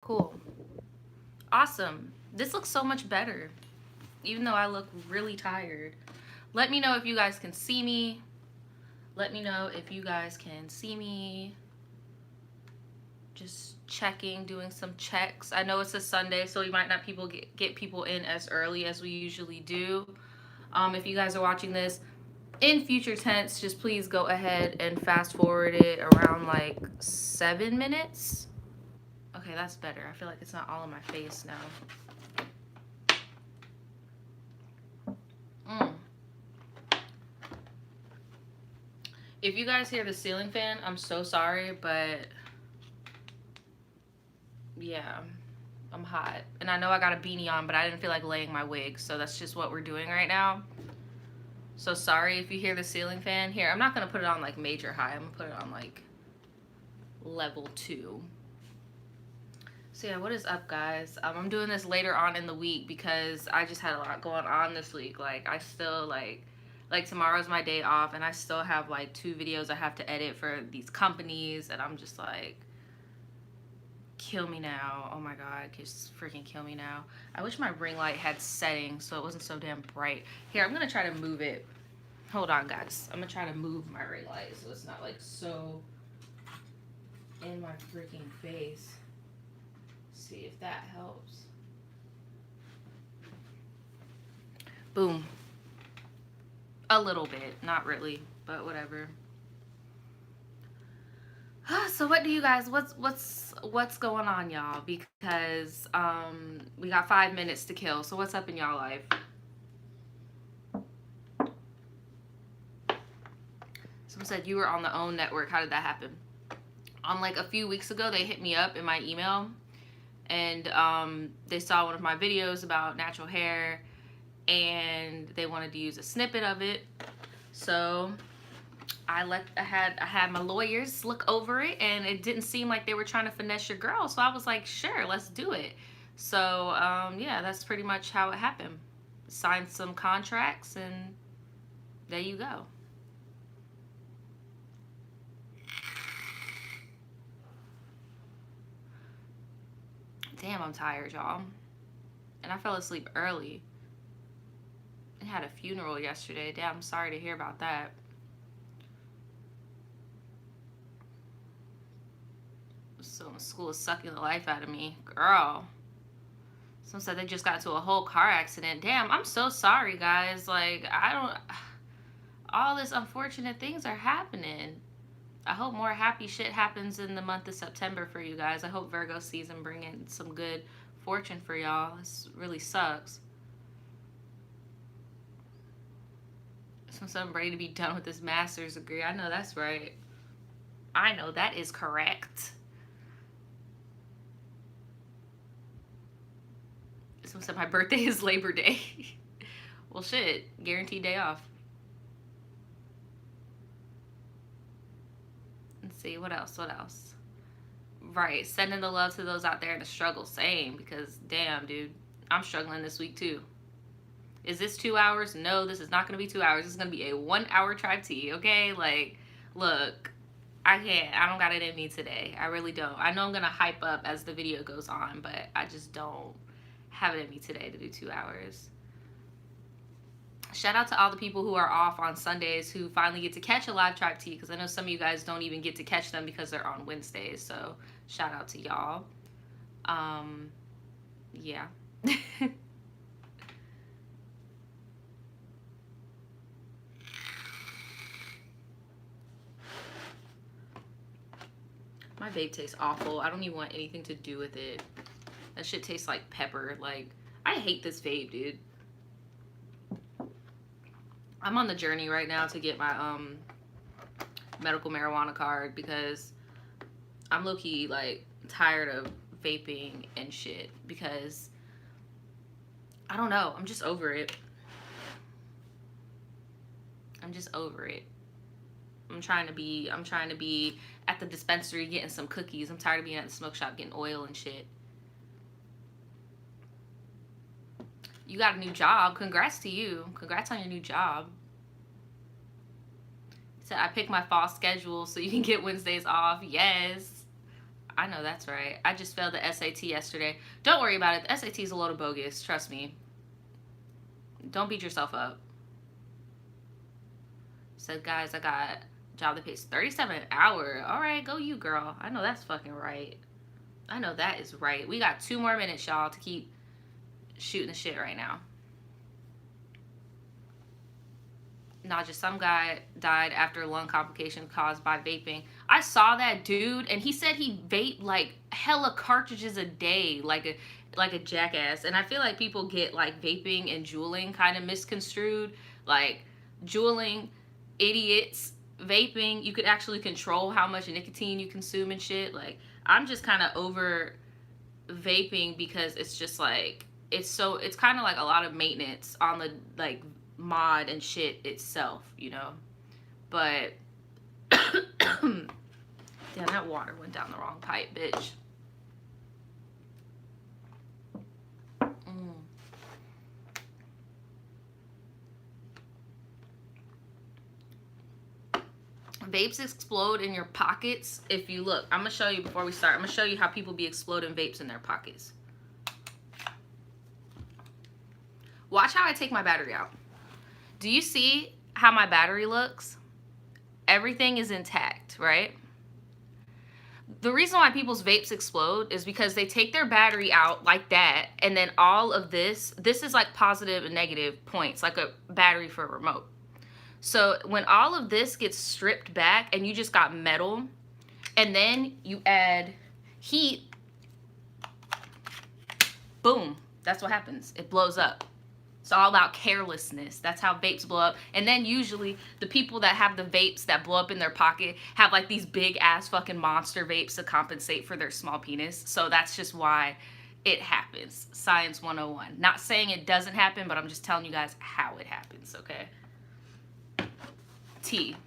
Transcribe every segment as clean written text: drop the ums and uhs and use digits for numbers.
Cool. Awesome. This looks so much better, even though I look really tired. Let me know if you guys can see me. Let me know if you guys can see me. Just checking, doing some checks. I know it's a Sunday, so we might not get people in as early as we usually do. If you guys are watching this in future tense, just please go ahead and fast forward it around like 7 minutes. Okay, that's better. I feel like it's not all in my face now. If you guys hear the ceiling fan, I'm so sorry, but yeah, I'm hot. And I know I got a beanie on, but I didn't feel like laying my wig, so that's just what we're doing right now. So sorry if you hear the ceiling fan. Here, I'm not going to put it on like major high. I'm going to put it on like level 2. So yeah, what is up, guys? I'm doing this later on in the week because I just had a lot going on this week. Like, I still like tomorrow's my day off, and I still have like 2 videos I have to edit for these companies, and I'm just like, kill me now. Oh my god, just freaking kill me now. I wish my ring light had settings so it wasn't so damn bright. Here, I'm gonna try to move it. Hold on, guys. I'm gonna try to move my ring light so it's not like so in my freaking face. See if that helps. Boom. A little bit, not really, but whatever. So what do you guys, what's going on, y'all? Because we got 5 minutes to kill. So what's up in y'all life? Someone said you were on the OWN network. How did that happen? Like a few weeks ago, they hit me up in my email, and they saw one of my videos about natural hair, and they wanted to use a snippet of it. So I had my lawyers look over it, and it didn't seem like they were trying to finesse your girl. So I was like, sure, let's do it. So yeah, that's pretty much how it happened. Signed some contracts, and there you go. Damn, I'm tired, y'all. And I fell asleep early. I had a funeral yesterday. Damn, I'm sorry to hear about that. So school is sucking the life out of me. Girl. Someone said they just got into a whole car accident. Damn, I'm so sorry, guys. Like, all this unfortunate things are happening. I hope more happy shit happens in the month of September for you guys. I hope Virgo season bring in some good fortune for y'all. This really sucks. Someone said I'm ready to be done with this master's degree. I know that's right. I know that is correct. Someone said my birthday is Labor Day. Well, shit. Guaranteed day off. Let's see. What else? What else? Right. Sending the love to those out there in the struggle. Same. Because, damn, dude. I'm struggling this week, too. Is this 2 hours? No, this is not going to be 2 hours. This is going to be a 1 hour tribe tea, okay? Like, look. I don't got it in me today. I really don't. I know I'm going to hype up as the video goes on, but I just don't have it in me today to do 2 hours. Shout out to all the people who are off on Sundays who finally get to catch a live tribe tea, because I know some of you guys don't even get to catch them because they're on Wednesdays. So shout out to y'all. Yeah. My vape tastes awful. I don't even want anything to do with it. That shit tastes like pepper. Like, I hate this vape, dude. I'm on the journey right now to get my medical marijuana card because I'm low-key like tired of vaping and shit, because I don't know, I'm just over it. I'm just over it. I'm trying to be at the dispensary getting some cookies. I'm tired of being at the smoke shop getting oil and shit. You got a new job. Congrats to you. Congrats on your new job. So I picked my fall schedule so you can get Wednesdays off. Yes. I know that's right. I just failed the SAT yesterday. Don't worry about it. The SAT is a load of bogus. Trust me. Don't beat yourself up. Said, guys, I got a job that pays $37 an hour. All right, go you, girl. I know that's fucking right. I know that is right. We got 2 more minutes, y'all, to keep shooting the shit right now. Nah, just some guy died after a lung complication caused by vaping. I saw that dude, and he said he vaped like hella cartridges a day, like a jackass. And I feel like people get like vaping and juuling kind of misconstrued. Like juuling, idiots. Vaping, you could actually control how much nicotine you consume and shit. Like, I'm just kind of over vaping because it's just like, it's kind of like a lot of maintenance on the like mod and shit itself, you know. But damn, that water went down the wrong pipe, bitch. Vapes explode in your pockets if you look. I'm gonna show you before we start. I'm gonna show you how people be exploding vapes in their pockets. Watch how I take my battery out. Do you see how my battery looks? Everything is intact, right? The reason why people's vapes explode is because they take their battery out like that, and then all of this is like positive and negative points, like a battery for a remote. So when all of this gets stripped back and you just got metal, and then you add heat, boom, that's what happens. It blows up. It's all about carelessness. That's how vapes blow up. And then usually the people that have the vapes that blow up in their pocket have like these big ass fucking monster vapes to compensate for their small penis. So that's just why it happens. Science 101. Not saying it doesn't happen, but I'm just telling you guys how it happens, okay? T.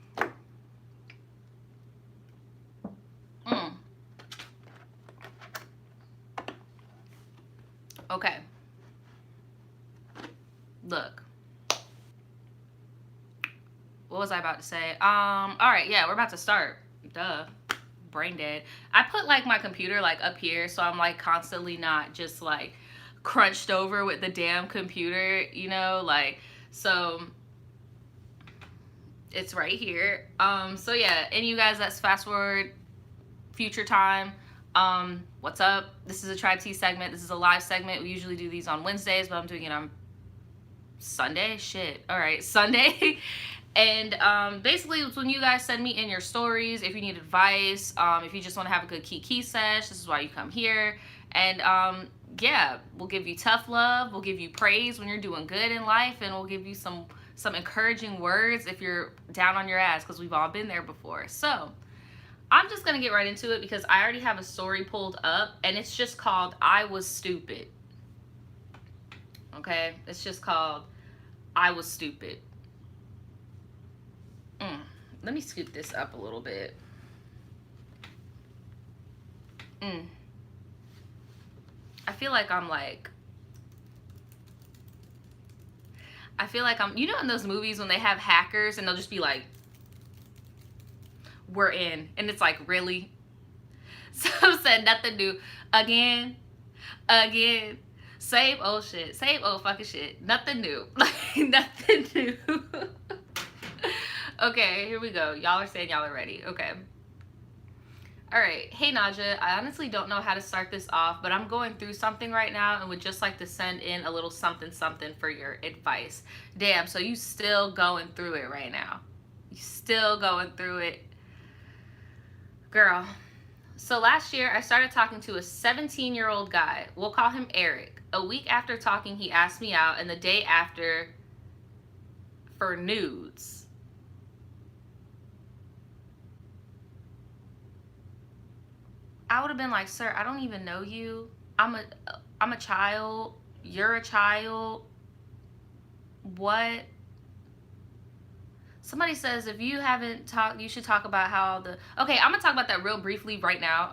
Okay. Look. What was I about to say? All right, yeah, we're about to start. Duh. Brain dead. I put like my computer like up here, so I'm like constantly not just like crunched over with the damn computer, you know, like, so it's right here. So yeah, and you guys, let's fast forward future time. What's up? This is a Tribetea segment. This is a live segment. We usually do these on Wednesdays, but I'm doing it on Sunday. Shit. All right, Sunday. And basically it's when you guys send me in your stories if you need advice, if you just want to have a good kiki sesh, this is why you come here. And yeah, we'll give you tough love, we'll give you praise when you're doing good in life, and we'll give you some encouraging words if you're down on your ass, because we've all been there before. So I'm just gonna get right into it because I already have a story pulled up, and it's just called I Was Stupid. Okay, it's just called I Was Stupid. Let me scoop this up a little bit. I feel like I'm you know in those movies when they have hackers and they'll just be like, we're in, and it's like, really? So said nothing new. Again, same old shit, same old fucking shit, nothing new. Like, nothing new. Okay, here we go. Y'all are saying y'all are ready. Okay. All right. Hey, Naja. I honestly don't know how to start this off, but I'm going through something right now and would just like to send in a little something for your advice. Damn, so you still going through it right now. You still going through it. Girl. So last year, I started talking to a 17-year-old guy. We'll call him Eric. A week after talking, he asked me out, and the day after for nudes. I would have been like, sir, I don't even know you. I'm a child. You're a child. What? Somebody says if you haven't talked, you should talk about how the... Okay, I'm going to talk about that real briefly right now.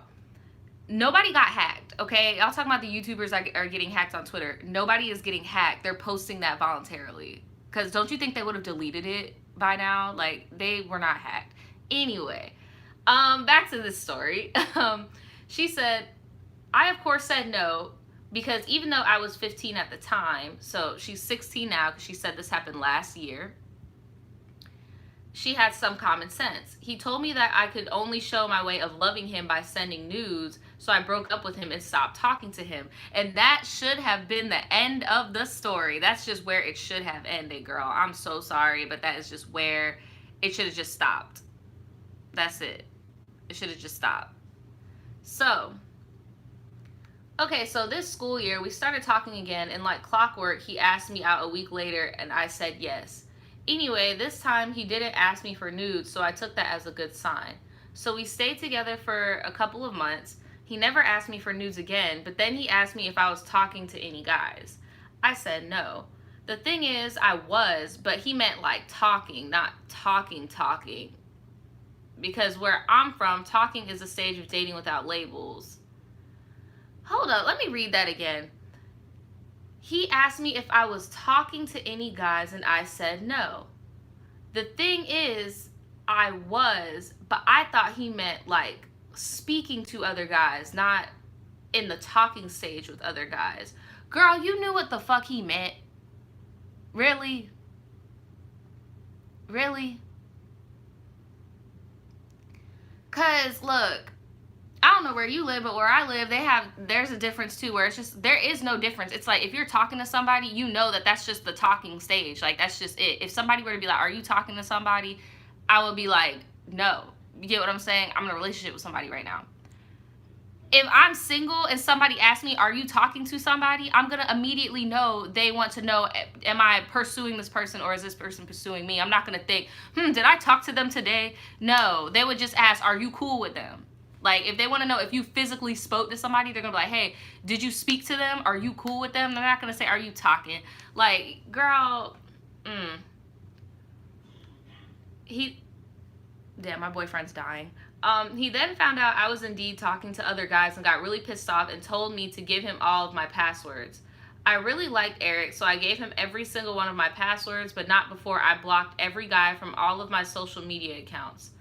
Nobody got hacked, okay? I'll talk about the YouTubers that are getting hacked on Twitter. Nobody is getting hacked. They're posting that voluntarily. Because don't you think they would have deleted it by now? Like, they were not hacked. Anyway, back to this story. She said, I of course said no, because even though I was 15 at the time, so she's 16 now because she said this happened last year, she had some common sense. He told me that I could only show my way of loving him by sending nudes, so I broke up with him and stopped talking to him. And that should have been the end of the story. That's just where it should have ended, girl. I'm so sorry, but that is just where it should have just stopped. That's it. It should have just stopped. So, okay, so this school year, we started talking again, and like clockwork, he asked me out a week later, and I said yes. Anyway, this time he didn't ask me for nudes, so I took that as a good sign. So we stayed together for a couple of months. He never asked me for nudes again, but then he asked me if I was talking to any guys. I said no. The thing is, I was, but he meant like talking, not talking. Because where I'm from, talking is a stage of dating without labels. Hold up, let me read that again. He asked me if I was talking to any guys, and I said no. The thing is, I was, but I thought he meant like speaking to other guys, not in the talking stage with other guys. Girl, you knew what the fuck he meant. Really? Really? Cause look, I don't know where you live, but where I live, there's a difference too, where it's just, there is no difference. It's like, if you're talking to somebody, you know that that's just the talking stage. Like, that's just it. If somebody were to be like, are you talking to somebody? I would be like, no. You get what I'm saying? I'm in a relationship with somebody right now. If I'm single and somebody asks me, are you talking to somebody? I'm going to immediately know they want to know, am I pursuing this person or is this person pursuing me? I'm not going to think, did I talk to them today? No, they would just ask, are you cool with them? Like, if they want to know if you physically spoke to somebody, they're going to be like, hey, did you speak to them? Are you cool with them? They're not going to say, are you talking? Like, girl, damn, my boyfriend's dying. He then found out I was indeed talking to other guys and got really pissed off and told me to give him all of my passwords. I really liked Eric, so I gave him every single one of my passwords, but not before I blocked every guy from all of my social media accounts.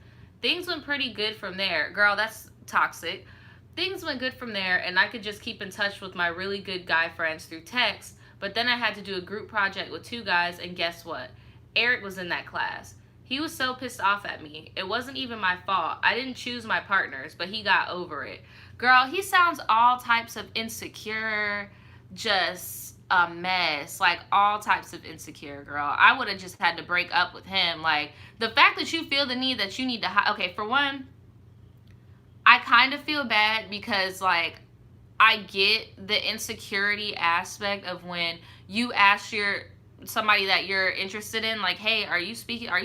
Things went pretty good from there. Girl, that's toxic. Things went good from there, and I could just keep in touch with my really good guy friends through text, but then I had to do a group project with 2 guys, and guess what? Eric was in that class. He was so pissed off at me. It wasn't even my fault. I didn't choose my partners, but he got over it. Girl, he sounds all types of insecure, just a mess. Like, all types of insecure, girl. I would have just had to break up with him. Like, the fact that you feel the need that you need to okay, for one, I kind of feel bad because, like, I get the insecurity aspect of when you ask somebody that you're interested in, like, hey, are you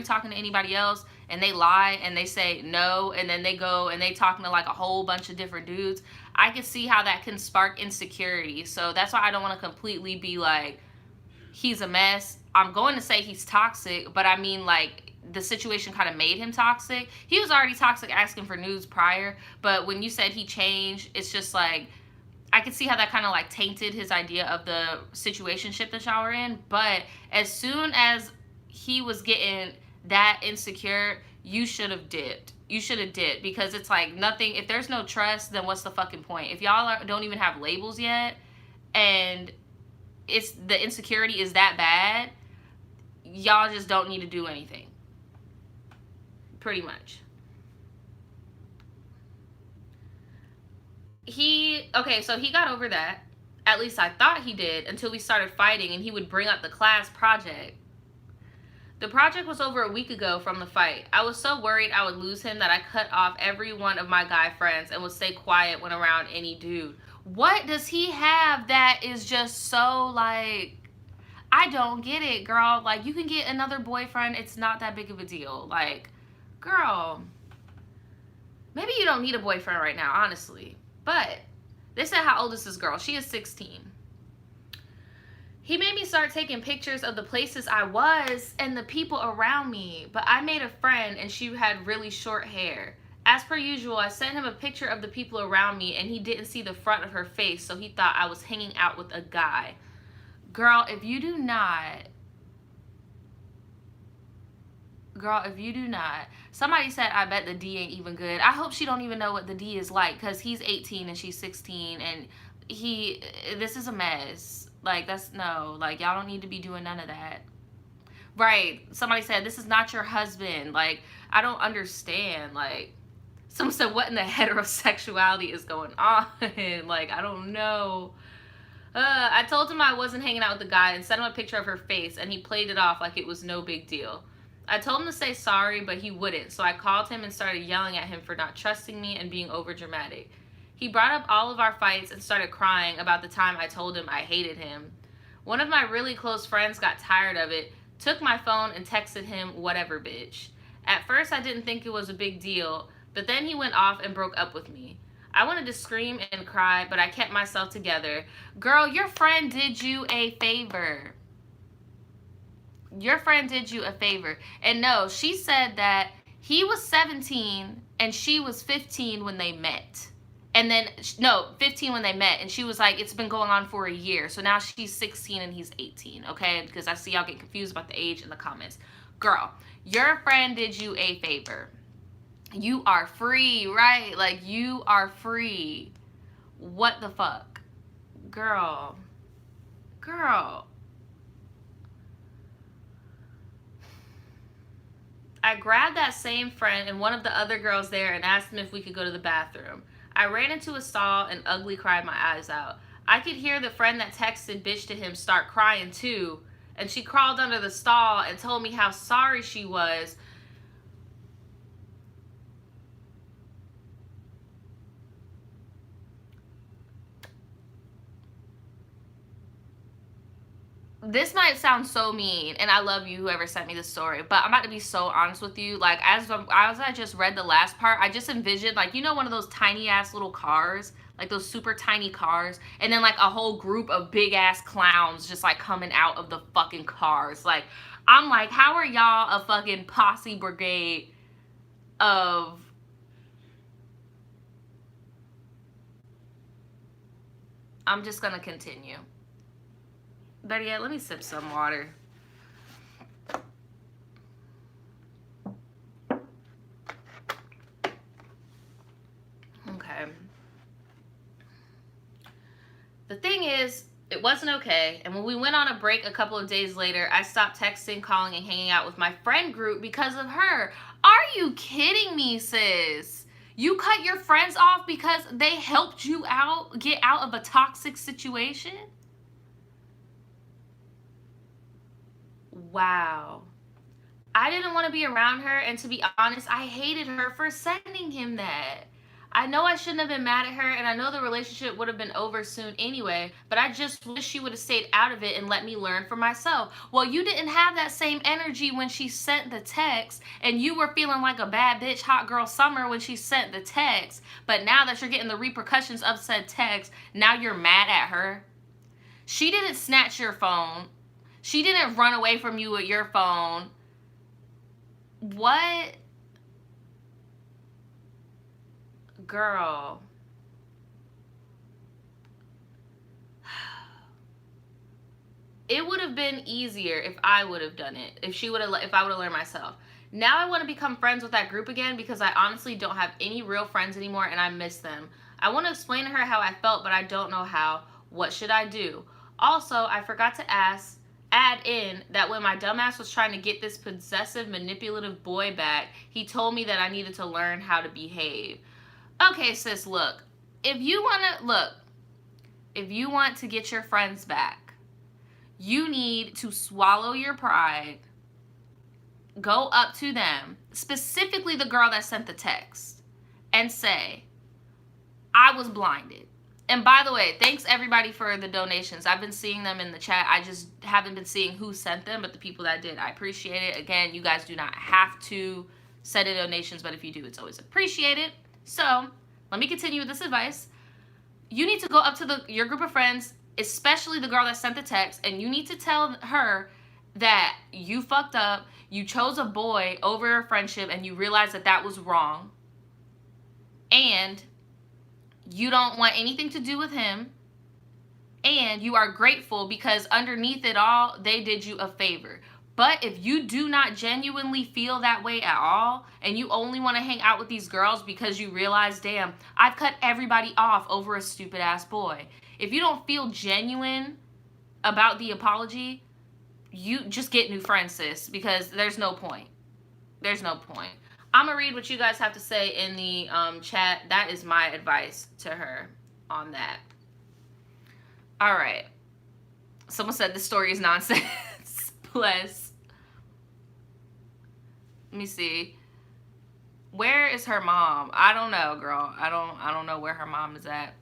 talking to anybody else? And they lie and they say no, and then they go and they talking to like a whole bunch of different dudes. I can see how that can spark insecurity. So that's why I don't want to completely be like, he's a mess. I'm going to say he's toxic, but I mean, like, the situation kind of made him toxic. He was already toxic asking for nudes prior, but when you said he changed, it's just like, I could see how that kind of like tainted his idea of the situationship that y'all were in. But as soon as he was getting that insecure, you should have dipped. You should have dipped, because it's like nothing. If there's no trust, then what's the fucking point? If y'all don't even have labels yet, and it's the insecurity is that bad, y'all just don't need to do anything. Pretty much. So he got over that. At least I thought he did, until we started fighting and he would bring up the class project. The project was over a week ago from the fight. I was so worried I would lose him that I cut off every one of my guy friends and would stay quiet when around any dude. What does he have that is just so, like, I don't get it, girl. Like, you can get another boyfriend. It's not that big of a deal. Like, girl, maybe you don't need a boyfriend right now, honestly. But they said, how old is this girl? She is 16. He made me start taking pictures of the places I was and the people around me. But I made a friend and she had really short hair. As per usual, I sent him a picture of the people around me and he didn't see the front of her face, so he thought I was hanging out with a guy. Girl, if you do not Girl, if you do not. Somebody said, I bet the D ain't even good. I hope she don't even know what the D is like, because he's 18 and she's 16, and this is a mess. Like, that's, no. Like, y'all don't need to be doing none of that. Right. Somebody said, this is not your husband. Like, I don't understand. Like, someone said, what in the heterosexuality is going on? Like, I don't know. I told him I wasn't hanging out with the guy and sent him a picture of her face, and he played it off like it was no big deal. I told him to say sorry, but he wouldn't, so I called him and started yelling at him for not trusting me and being overdramatic. He brought up all of our fights and started crying about the time I told him I hated him. One of my really close friends got tired of it, took my phone and texted him, whatever, bitch. At first, I didn't think it was a big deal, but then he went off and broke up with me. I wanted to scream and cry, but I kept myself together. Girl, your friend did you a favor. Your friend did you a favor. And no, she said that he was 17 and she was 15 when they met. And then, no, 15 when they met. And she was like, it's been going on for a year. So now she's 16 and he's 18, okay? Because I see y'all get confused about the age in the comments. Girl, your friend did you a favor. You are free, right? Like, you are free. What the fuck? Girl. Girl. I grabbed that same friend and one of the other girls there and asked them if we could go to the bathroom. I ran into a stall and ugly cried my eyes out. I could hear the friend that texted bitch to him start crying too, and she crawled under the stall and told me how sorry she was. This might sound so mean, and I love you, whoever sent me this story, but I'm about to be so honest with you. Like, as I just read the last part, I just envisioned, like, you know, one of those tiny-ass little cars, like those super tiny cars, and then, like, a whole group of big-ass clowns just, like, coming out of the fucking cars. Like, I'm like, how are y'all a fucking posse brigade of... I'm just gonna continue. Better yet, let me sip some water. Okay. The thing is, it wasn't okay. And when we went on a break a couple of days later, I stopped texting, calling, and hanging out with my friend group because of her. Are you kidding me, sis? You cut your friends off because they helped you out, get out of a toxic situation? Wow. I didn't want to be around her, and to be honest, I hated her for sending him that. I know I shouldn't have been mad at her, and I know the relationship would have been over soon anyway, but I just wish she would have stayed out of it and let me learn for myself. Well, you didn't have that same energy when she sent the text, and you were feeling like a bad bitch hot girl summer when she sent the text, but now that you're getting the repercussions of said text, now you're mad at her. She didn't snatch your phone. She didn't run away from you with your phone. What? Girl. It would have been easier if I would have done it. If I would have learned myself. Now I want to become friends with that group again because I honestly don't have any real friends anymore and I miss them. I want to explain to her how I felt, but I don't know how. What should I do? Also, I forgot to add in that when my dumbass was trying to get this possessive, manipulative boy back, he told me that I needed to learn how to behave. Okay, sis, look. If you want to get your friends back, you need to swallow your pride, go up to them, specifically the girl that sent the text, and say, I was blinded. And by the way, thanks everybody for the donations. I've been seeing them in the chat. I just haven't been seeing who sent them, but the people that did, I appreciate it. Again, you guys do not have to send in donations, but if you do, it's always appreciated. So, let me continue with this advice. You need to go up to your group of friends, especially the girl that sent the text, and you need to tell her that you fucked up, you chose a boy over a friendship, and you realized that that was wrong. And you don't want anything to do with him, and you are grateful because underneath it all, they did you a favor. But if you do not genuinely feel that way at all, and you only want to hang out with these girls because you realize, damn, I've cut everybody off over a stupid ass boy. If you don't feel genuine about the apology, you just get new friends, sis, because there's no point. There's no point. I'm going to read what you guys have to say in the chat. That is my advice to her on that. All right. Someone said this story is nonsense. Bless. Let me see. Where is her mom? I don't know, girl. I don't know where her mom is at.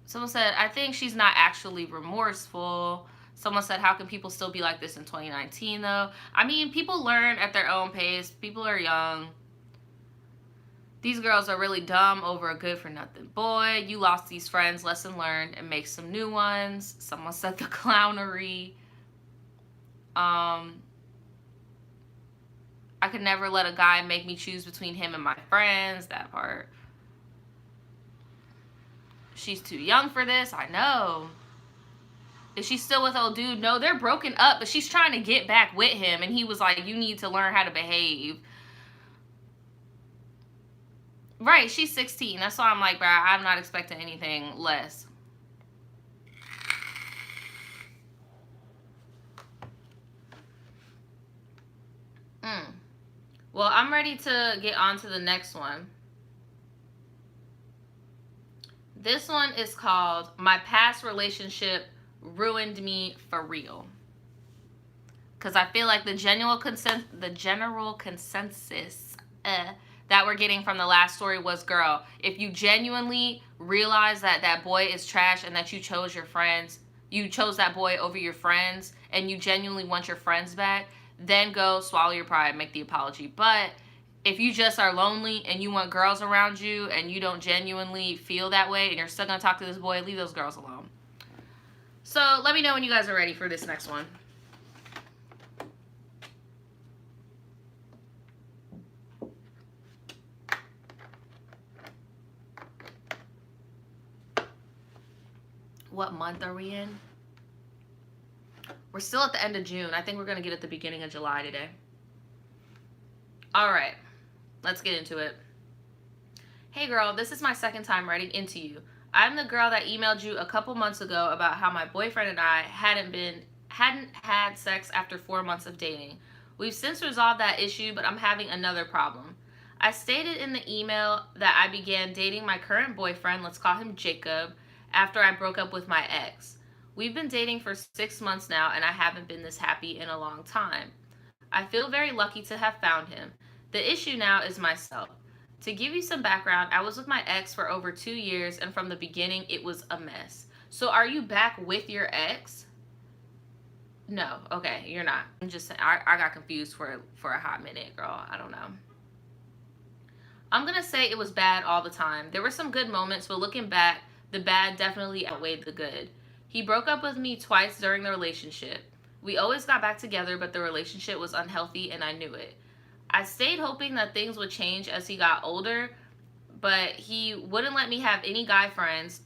Someone said, I think she's not actually remorseful. Someone said, how can people still be like this in 2019, though? I mean, people learn at their own pace. People are young. These girls are really dumb over a good-for-nothing boy. You lost these friends. Lesson learned, and make some new ones. Someone said the clownery. I could never let a guy make me choose between him and my friends. That part. She's too young for this. I know. Is she still with old dude? No, they're broken up, but she's trying to get back with him, and he was like, you need to learn how to behave. Right, she's 16. That's why I'm like, bro, I'm not expecting anything less. Well, I'm ready to get on to the next one. This one is called My Past Relationship Ruined Me for Real. Because I feel like the general consensus that we're getting from the last story was, girl, if you genuinely realize that that boy is trash and that you chose your friends, you chose that boy over your friends, and you genuinely want your friends back, then go swallow your pride and make the apology. But if you just are lonely and you want girls around you and you don't genuinely feel that way and you're still going to talk to this boy, leave those girls alone. So let me know when you guys are ready for this next one. What month are we in? We're still at the end of June. I think we're going to get at the beginning of July today. All right. Let's get into it. Hey girl, this is my second time writing into you. I'm the girl that emailed you a couple months ago about how my boyfriend and I hadn't had sex after 4 months of dating. We've since resolved that issue, but I'm having another problem. I stated in the email that I began dating my current boyfriend, let's call him Jacob, after I broke up with my ex. We've been dating for 6 months now, and I haven't been this happy in a long time. I feel very lucky to have found him. The issue now is myself. To give you some background, I was with my ex for over 2 years, and from the beginning, it was a mess. So are you back with your ex? No. Okay, you're not. I'm just saying, I got confused for a hot minute, girl. I don't know. I'm going to say it was bad all the time. There were some good moments, but looking back, the bad definitely outweighed the good. He broke up with me twice during the relationship. We always got back together, but the relationship was unhealthy, and I knew it. I stayed hoping that things would change as he got older, but he wouldn't let me have any guy friends.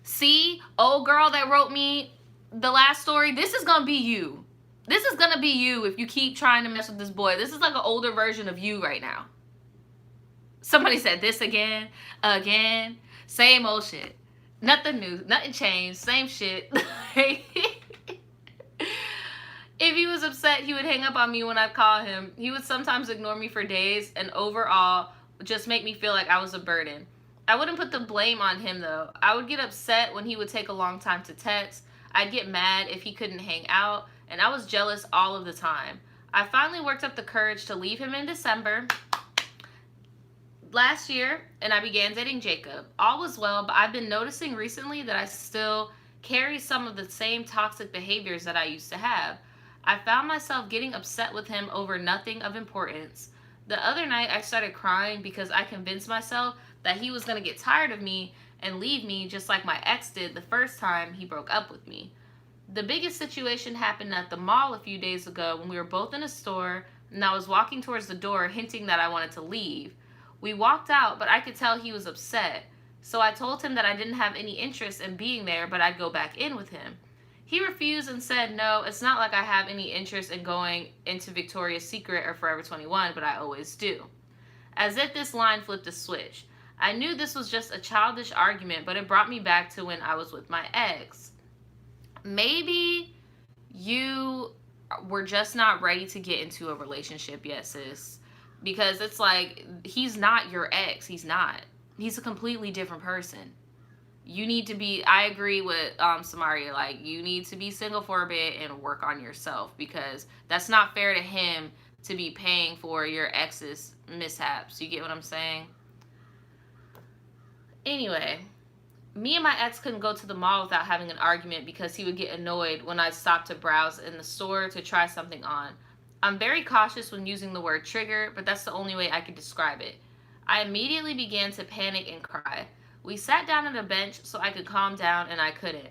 See, old girl that wrote me the last story, this is going to be you. This is going to be you if you keep trying to mess with this boy. This is like an older version of you right now. Somebody said this again, same old shit. Nothing new, nothing changed, same shit. If he was upset, he would hang up on me when I'd call him. He would sometimes ignore me for days and overall just make me feel like I was a burden. I wouldn't put the blame on him though. I would get upset when he would take a long time to text. I'd get mad if he couldn't hang out, and I was jealous all of the time. I finally worked up the courage to leave him in December last year, and I began dating Jacob. All was well, but I've been noticing recently that I still carry some of the same toxic behaviors that I used to have. I found myself getting upset with him over nothing of importance. The other night, I started crying because I convinced myself that he was going to get tired of me and leave me just like my ex did the first time he broke up with me. The biggest situation happened at the mall a few days ago when we were both in a store, and I was walking towards the door hinting that I wanted to leave. We walked out, but I could tell he was upset. So I told him that I didn't have any interest in being there, but I'd go back in with him. He refused and said, no, it's not like I have any interest in going into Victoria's Secret or Forever 21, but I always do. As if this line flipped a switch. I knew this was just a childish argument, but it brought me back to when I was with my ex. Maybe you were just not ready to get into a relationship yet, sis. Because it's like, he's not your ex. He's not. He's a completely different person. You need to be, I agree with Samaria, like, you need to be single for a bit and work on yourself, because that's not fair to him to be paying for your ex's mishaps. You get what I'm saying? Anyway, me and my ex couldn't go to the mall without having an argument because he would get annoyed when I stopped to browse in the store to try something on. I'm very cautious when using the word trigger, but that's the only way I could describe it. I immediately began to panic and cry. We sat down at a bench so I could calm down, and I couldn't.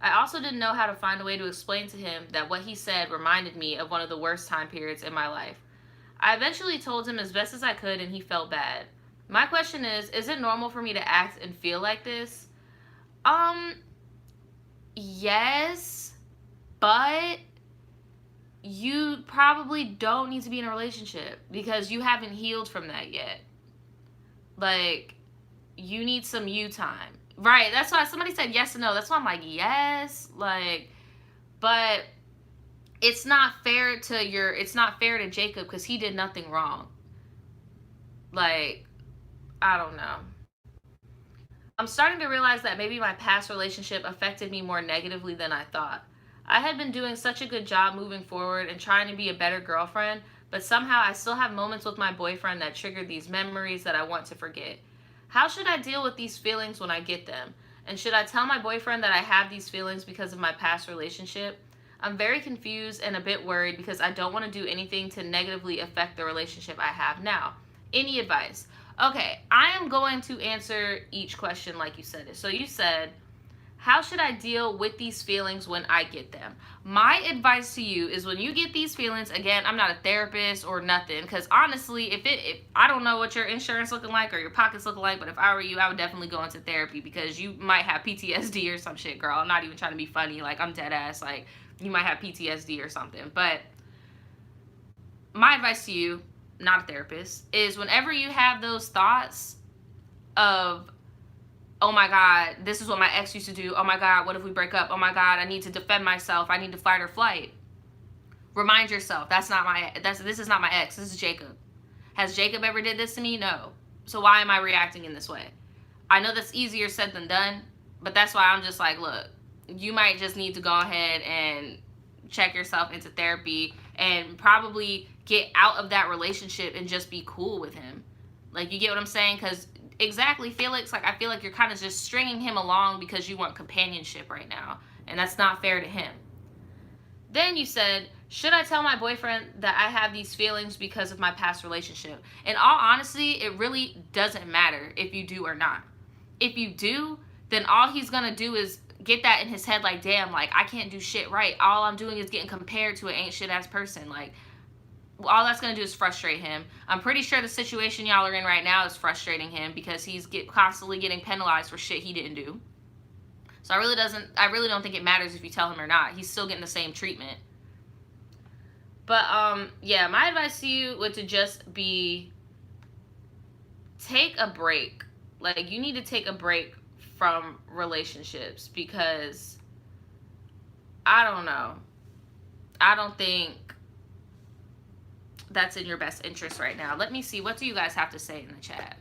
I also didn't know how to find a way to explain to him that what he said reminded me of one of the worst time periods in my life. I eventually told him as best as I could, and he felt bad. My question is it normal for me to act and feel like this? Yes, but you probably don't need to be in a relationship because you haven't healed from that yet. Like, you need some you time. Right, that's why somebody said yes and no. That's why I'm like, yes, like, but it's not fair to Jacob because he did nothing wrong. Like, I don't know. I'm starting to realize that maybe my past relationship affected me more negatively than I thought. I had been doing such a good job moving forward and trying to be a better girlfriend, but somehow I still have moments with my boyfriend that trigger these memories that I want to forget. How should I deal with these feelings when I get them? And should I tell my boyfriend that I have these feelings because of my past relationship? I'm very confused and a bit worried because I don't want to do anything to negatively affect the relationship I have now. Any advice? Okay, I am going to answer each question like you said it. So you said, how should I deal with these feelings when I get them? My advice to you is when you get these feelings, again, I'm not a therapist or nothing, because honestly, if I don't know what your insurance looking like or your pockets looking like, but if I were you, I would definitely go into therapy because you might have PTSD or some shit, girl. I'm not even trying to be funny. Like, I'm dead ass. Like, you might have PTSD or something. But my advice to you, not a therapist, is whenever you have those thoughts of, oh my God, this is what my ex used to do. Oh my God, what if we break up? Oh my God, I need to defend myself. I need to fight or flight. Remind yourself, this is not my ex. This is Jacob. Has Jacob ever did this to me? No. So why am I reacting in this way? I know that's easier said than done, but that's why I'm just like, look, you might just need to go ahead and check yourself into therapy and probably get out of that relationship and just be cool with him. Like, you get what I'm saying? Because exactly, Felix, like, I feel like you're kind of just stringing him along because you want companionship right now, and that's not fair to him. Then you said, should I tell my boyfriend that I have these feelings because of my past relationship? In all honesty, it really doesn't matter if you do or not. If you do, then all he's gonna do is get that in his head, like, damn, like, I can't do shit right. All I'm doing is getting compared to an ain't shit ass person. Like, all that's going to do is frustrate him. I'm pretty sure the situation y'all are in right now is frustrating him because he's constantly getting penalized for shit he didn't do. So I really don't think it matters if you tell him or not. He's still getting the same treatment. But yeah, my advice to you would to just be, take a break. Like, you need to take a break from relationships because I don't know. I don't think that's in your best interest right now. Let me see. What do you guys have to say in the chat?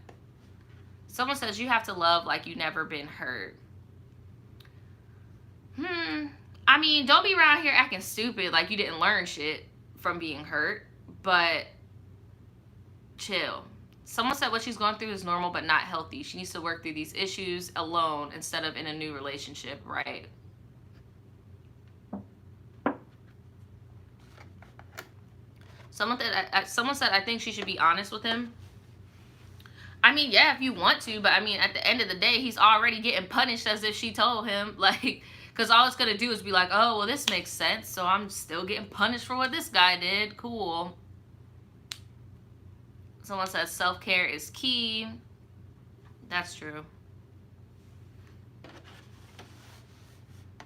Someone says you have to love like you've never been hurt. I mean, don't be around here acting stupid like you didn't learn shit from being hurt, but chill. Someone said what she's going through is normal but not healthy. She needs to work through these issues alone instead of in a new relationship, right? Someone said, I think she should be honest with him. I mean, yeah, if you want to, but I mean, at the end of the day, he's already getting punished as if she told him. Like, because all it's going to do is be like, oh, well, this makes sense. So I'm still getting punished for what this guy did. Cool. Someone says self-care is key. That's true.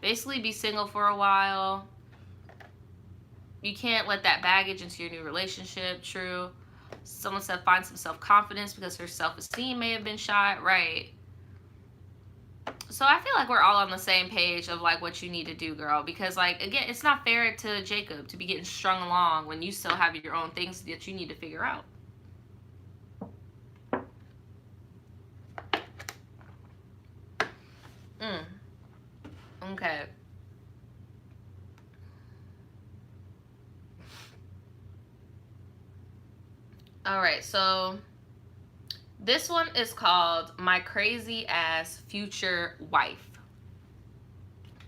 Basically, be single for a while. You can't let that baggage into your new relationship. True. Someone said find some self-confidence because her self-esteem may have been shot. Right. So I feel like we're all on the same page of like what you need to do, girl. Because like, again, it's not fair to Jacob to be getting strung along when you still have your own things that you need to figure out. Okay. All right, so this one is called My Crazy Ass Future Wife.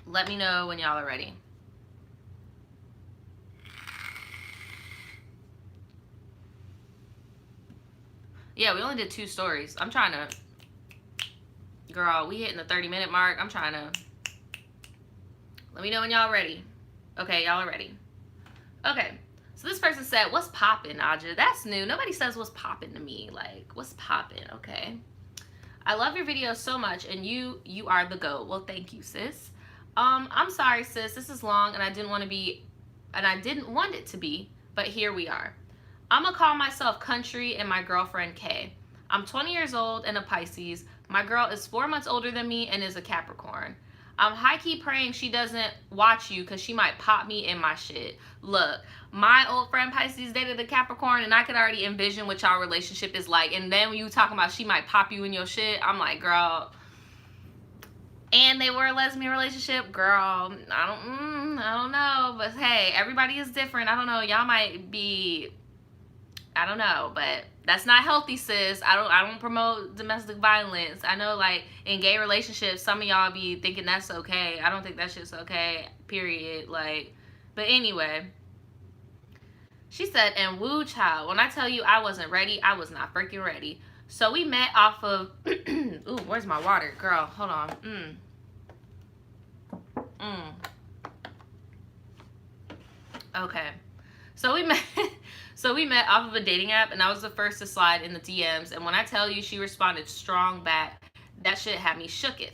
Let me know when y'all are ready. Yeah, we only did 2 stories. I'm trying to... Girl, we hitting the 30-minute mark. I'm trying to... Let me know when y'all are ready. Okay, y'all are ready. Okay. So this person said, what's poppin', Aja? That's new. Nobody says what's poppin' to me. Like, what's poppin'? Okay. I love your videos so much, and you are the GOAT. Well, thank you, sis. I'm sorry, sis. This is long, and I didn't want it to be, but here we are. I'm gonna call myself Country and my girlfriend Kay. I'm 20 years old and a Pisces. My girl is 4 months older than me and is a Capricorn. I'm high-key praying she doesn't watch you because she might pop me in my shit. Look, my old friend Pisces dated a Capricorn, and I could already envision what y'all relationship is like. And then when you talking about she might pop you in your shit, I'm like, girl. And they were a lesbian relationship, girl. I don't know, but hey, everybody is different. I don't know. Y'all might be, I don't know, but that's not healthy, sis. I don't promote domestic violence. I know, like, in gay relationships, some of y'all be thinking that's okay. I don't think that shit's okay, period. Like, but anyway. She said, and woo, child, when I tell you I wasn't ready, I was not freaking ready. So we met off of, ooh, where's my water? Girl, hold on. Okay. So we met off of a dating app, and I was the first to slide in the DMs. And when I tell you she responded strong back, that shit had me shooketh.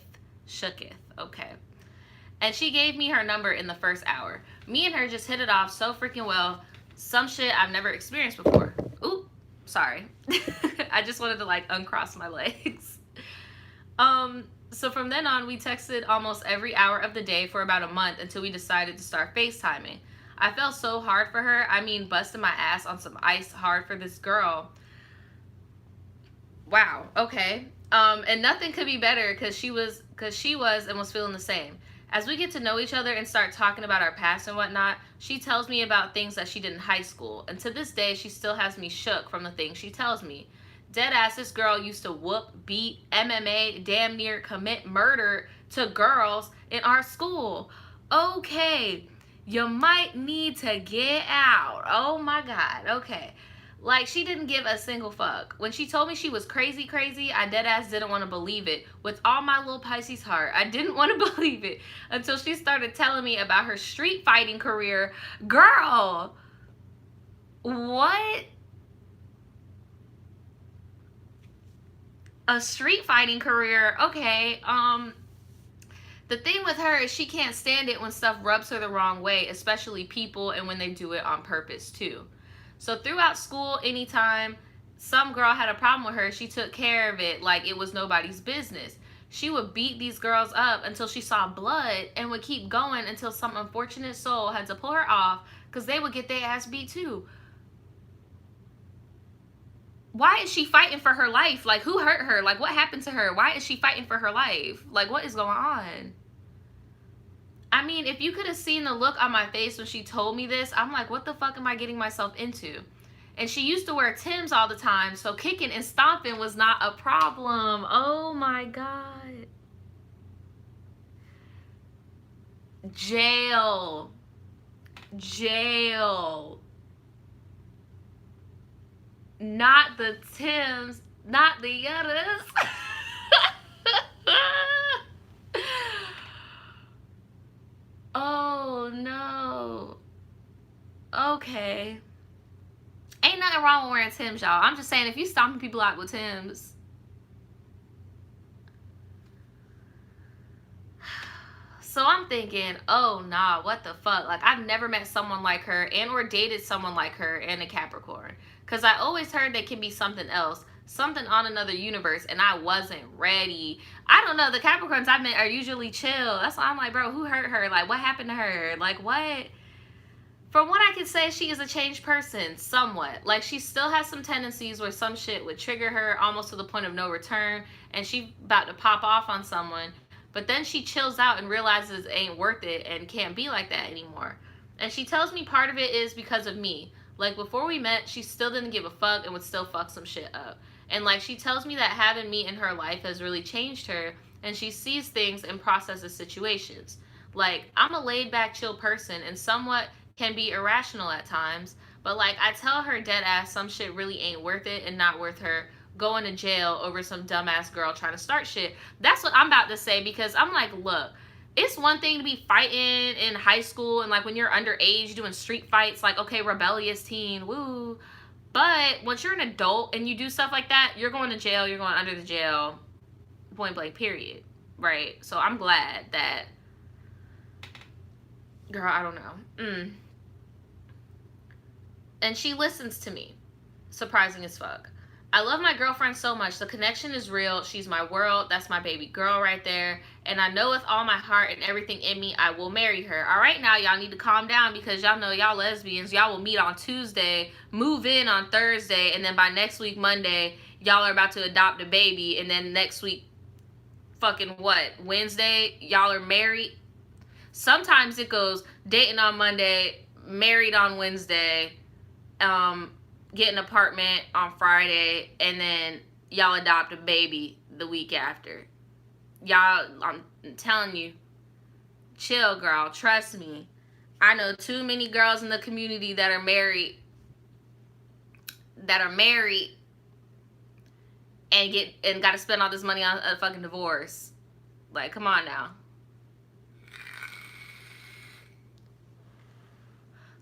Okay. And she gave me her number in the first hour. Me and her just hit it off so freaking well. Some shit I've never experienced before. Ooh, sorry. I just wanted to like uncross my legs. So from then on, we texted almost every hour of the day for about a month until we decided to start FaceTiming. I felt so hard for her. I mean, busting my ass on some ice hard for this girl. Wow. Okay. And nothing could be better because she was and was feeling the same. As we get to know each other and start talking about our past and whatnot, she tells me about things that she did in high school. And to this day, she still has me shook from the things she tells me. Deadass, this girl used to whoop, beat, MMA, damn near commit murder to girls in our school. Okay. You might need to get out. Oh my God. Okay. Like, she didn't give a single fuck. When she told me she was crazy, I deadass didn't want to believe it. With all my little Pisces heart, I didn't want to believe it until she started telling me about her street fighting career. Girl, what? A street fighting career? Okay, the thing with her is she can't stand it when stuff rubs her the wrong way, especially people, and when they do it on purpose too. So throughout school, anytime some girl had a problem with her, she took care of it like it was nobody's business. She would beat these girls up until she saw blood and would keep going until some unfortunate soul had to pull her off because they would get their ass beat too. Why is she fighting for her life? Like, who hurt her? Like, what happened to her? Why is she fighting for her life? Like, what is going on? I mean, if you could have seen the look on my face when she told me this, I'm like, what the fuck am I getting myself into? And she used to wear Timbs all the time, so kicking and stomping was not a problem. Oh my God. Jail. Not the Timbs, not the others. Oh no. Okay. Ain't nothing wrong with wearing Timbs, y'all. I'm just saying, if you stomping people out with Timbs. So I'm thinking, oh nah, what the fuck? Like, I've never met someone like her and or dated someone like her and a Capricorn. Because I always heard there can be something else, something on another universe, and I wasn't ready. I don't know, the Capricorns I've met are usually chill. That's why I'm like, bro, who hurt her? Like, what happened to her? Like, what? From what I can say, she is a changed person, somewhat. Like, she still has some tendencies where some shit would trigger her almost to the point of no return, and she about to pop off on someone. But then she chills out and realizes it ain't worth it and can't be like that anymore. And she tells me part of it is because of me. Like, before we met, she still didn't give a fuck and would still fuck some shit up. And, like, she tells me that having me in her life has really changed her, and she sees things and processes situations. Like, I'm a laid-back, chill person and somewhat can be irrational at times, but like I tell her dead ass some shit really ain't worth it and not worth her going to jail over some dumbass girl trying to start shit. That's what I'm about to say, because I'm like, look, it's one thing to be fighting in high school and like when you're underage doing street fights, like, okay, rebellious teen, woo. But once you're an adult and you do stuff like that, you're going to jail, you're going under the jail, point blank, period. Right? So I'm glad that, girl, I don't know. And she listens to me. Surprising as fuck. I love my girlfriend so much. The connection is real. She's my world. That's my baby girl right there. And I know with all my heart and everything in me, I will marry her. All right, now y'all need to calm down, because y'all know y'all lesbians. Y'all will meet on Tuesday, move in on Thursday, and then by next week, Monday, y'all are about to adopt a baby. And then next week, fucking what? Wednesday, y'all are married. Sometimes it goes dating on Monday, married on Wednesday, get an apartment on Friday, and then y'all adopt a baby the week after. Y'all, I'm telling you, chill, girl. Trust me. I know too many girls in the community that are married and got to spend all this money on a fucking divorce. Like, come on now.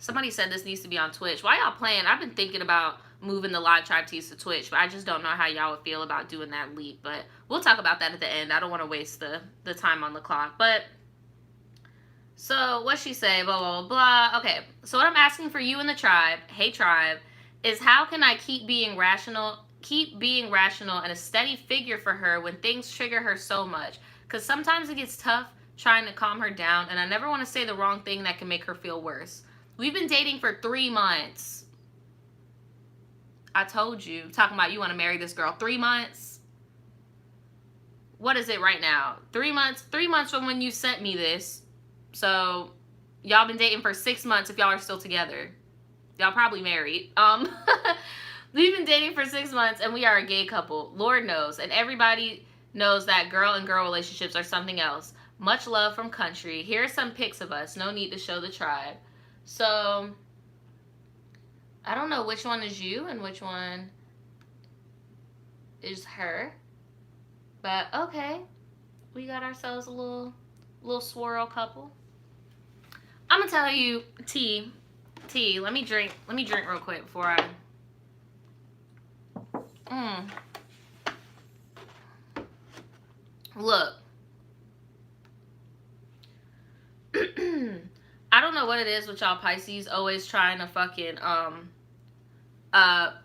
Somebody said this needs to be on Twitch. Why y'all playing? I've been thinking about moving the live tribe tees to Twitch, but I just don't know how y'all would feel about doing that leap. But we'll talk about that at the end. I don't want to waste the time on the clock. But, so what she say? Blah, blah, blah, blah. Okay, so what I'm asking for you in the tribe, hey tribe, is how can I keep being rational and a steady figure for her when things trigger her so much? Because sometimes it gets tough trying to calm her down, and I never want to say the wrong thing that can make her feel worse. We've been dating for 3 months. I told you. Talking about you want to marry this girl. 3 months? What is it right now? 3 months? 3 months from when you sent me this. So, y'all been dating for 6 months if y'all are still together. Y'all probably married. We've been dating for 6 months and we are a gay couple. Lord knows. And everybody knows that girl and girl relationships are something else. Much love from country. Here are some pics of us. No need to show the tribe. So, I don't know which one is you and which one is her. But, okay. We got ourselves a little swirl couple. I'm gonna tell you, T, let me drink real quick before I... Look. I don't know what it is with y'all Pisces always trying to fucking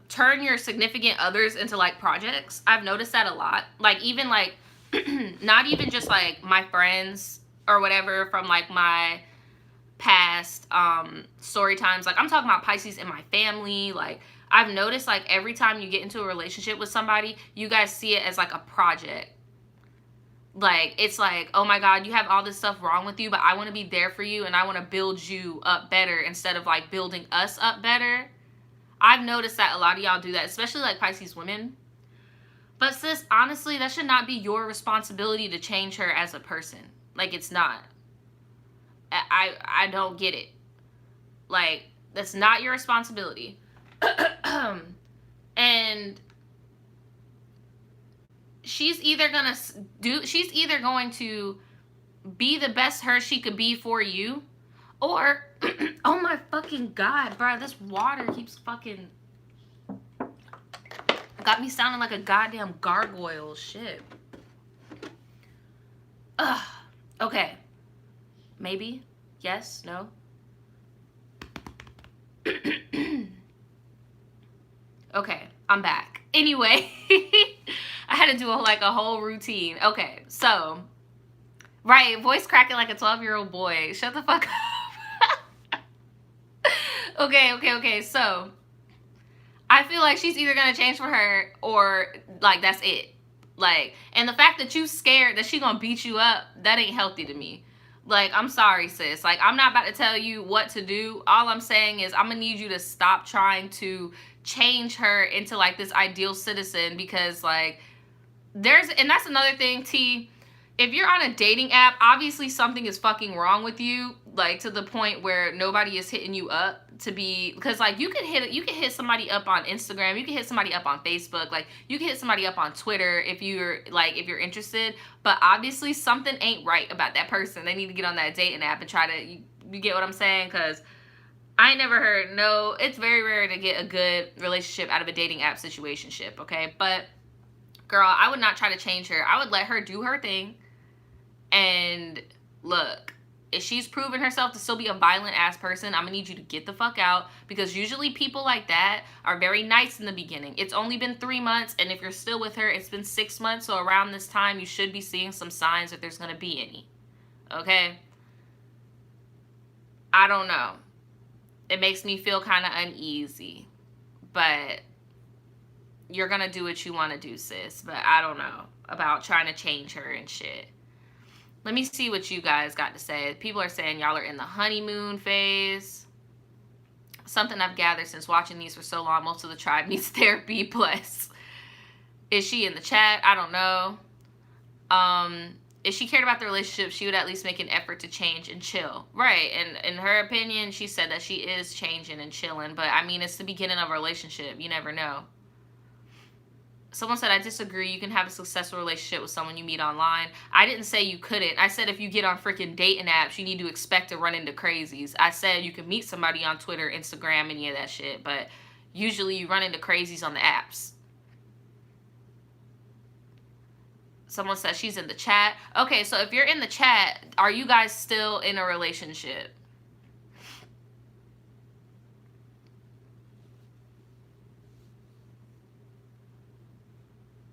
turn your significant others into like projects. I've noticed that a lot. Like even like not even just like my friends or whatever from like my past story times. Like I'm talking about Pisces in my family. Like I've noticed like every time you get into a relationship with somebody, you guys see it as like a project. Like, it's like, oh my God, you have all this stuff wrong with you, but I want to be there for you and I want to build you up better instead of like building us up better. I've noticed that a lot of y'all do that, especially like Pisces women. But sis, honestly, that should not be your responsibility to change her as a person. Like, it's not. I don't get it. Like, that's not your responsibility. And she's either going to be the best her she could be for you, or oh my fucking God, bro, this water keeps fucking got me sounding like a goddamn gargoyle. Shit. Ugh. Okay. Maybe? Yes? No? Okay, I'm back. Anyway, I had to do a whole routine. Okay, so, right, voice cracking like a 12-year-old boy. Shut the fuck up. Okay, so, I feel like she's either gonna change for her or, like, that's it. Like, and the fact that you scared that she gonna beat you up, that ain't healthy to me. Like, I'm sorry, sis. Like, I'm not about to tell you what to do. All I'm saying is I'm gonna need you to stop trying to change her into, like, this ideal citizen, because, like, and that's another thing, T. If you're on a dating app, obviously something is fucking wrong with you, like, to the point where nobody is hitting you up to be, because, like, you can hit somebody up on Instagram, you can hit somebody up on Facebook, like, you can hit somebody up on Twitter if you're interested, but obviously something ain't right about that person. They need to get on that dating app and try to, you get what I'm saying? Because I ain't never heard, no, it's very rare to get a good relationship out of a dating app situationship, okay? But, girl, I would not try to change her. I would let her do her thing. And look, if she's proven herself to still be a violent ass person, I'm gonna need you to get the fuck out, because usually people like that are very nice in the beginning. It's only been 3 months, and if you're still with her, it's been 6 months. So around this time, you should be seeing some signs that there's gonna be any. Okay? I don't know. It makes me feel kind of uneasy, but you're gonna do what you want to do, sis. But I don't know about trying to change her and shit. Let me see what you guys got to say. People are saying y'all are in the honeymoon phase. Something I've gathered since watching these for so long, most of the tribe needs therapy. Plus, is she in the chat? I don't know. If she cared about the relationship, she would at least make an effort to change and chill. Right, and in her opinion, she said that she is changing and chilling. But, I mean, it's the beginning of a relationship. You never know. Someone said, I disagree. You can have a successful relationship with someone you meet online. I didn't say you couldn't. I said if you get on freaking dating apps, you need to expect to run into crazies. I said you can meet somebody on Twitter, Instagram, any of that shit. But usually you run into crazies on the apps. Someone says she's in the chat. Okay, so if you're in the chat, are you guys still in a relationship?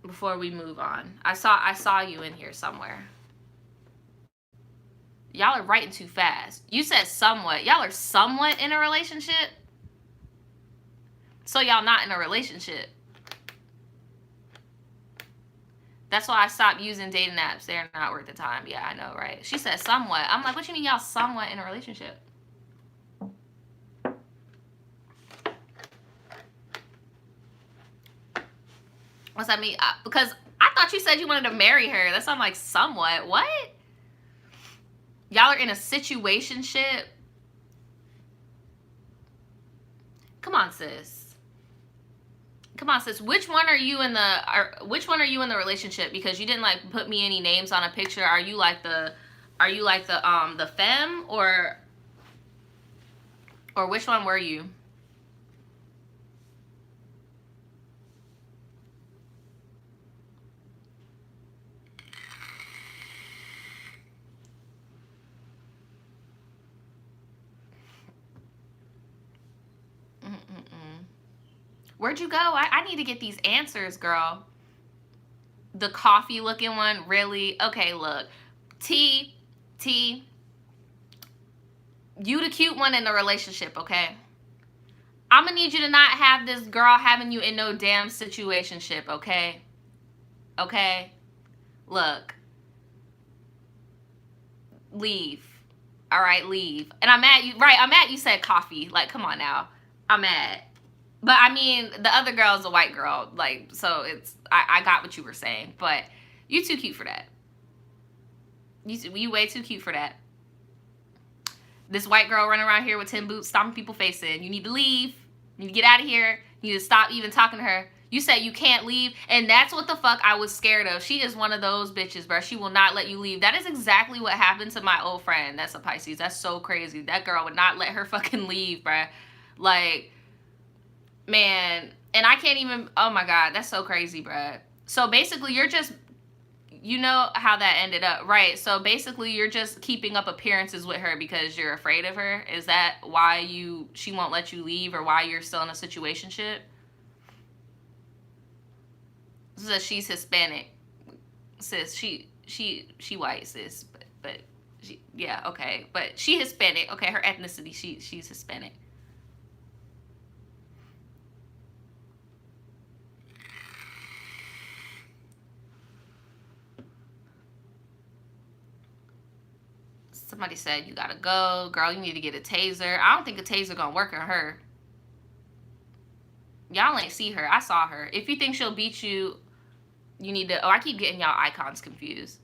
Before we move on, I saw you in here somewhere. Y'all are writing too fast. You said somewhat. Y'all are somewhat in a relationship? So y'all not in a relationship. That's why I stopped using dating apps. They're not worth the time. Yeah, I know, right? She said somewhat. I'm like, what you mean y'all somewhat in a relationship? What's that mean? Because I thought you said you wanted to marry her. That sounds like somewhat. What? Y'all are in a situationship? Come on, sis. Come on, sis. Which one are you in the relationship? Because you didn't like put me any names on a picture. Are you like the femme, or which one were you? Where'd you go? I need to get these answers, girl. The coffee looking one, really? Okay, look. T, you the cute one in the relationship, okay? I'm gonna need you to not have this girl having you in no damn situationship, okay? Okay? Look. Leave. All right, leave. And I'm mad you, right, I'm mad you said coffee. Like, come on now. I'm mad. But, I mean, the other girl is a white girl. Like, so it's, I got what you were saying. But you too cute for that. You way too cute for that. This white girl running around here with 10 boots, stomping people's face in. You need to leave. You need to get out of here. You need to stop even talking to her. You said you can't leave, and that's what the fuck I was scared of. She is one of those bitches, bro. She will not let you leave. That is exactly what happened to my old friend. That's a Pisces. That's so crazy. That girl would not let her fucking leave, bro. Like, man. And I can't even, oh my God, that's so crazy, bro. So basically, you're just You know how that ended up, right? So basically, you're just keeping up appearances with her because you're afraid of her. Is that why she won't let you leave, or why you're still in a situationship? So she's Hispanic, sis. She white, sis, but she, yeah, okay, but she Hispanic. Okay, her ethnicity, she's Hispanic. Somebody said you gotta go, girl. You need to get a taser. I don't think a taser gonna work on her. Y'all ain't see her. I saw her. If you think she'll beat you, you need to. Oh, I keep getting y'all icons confused.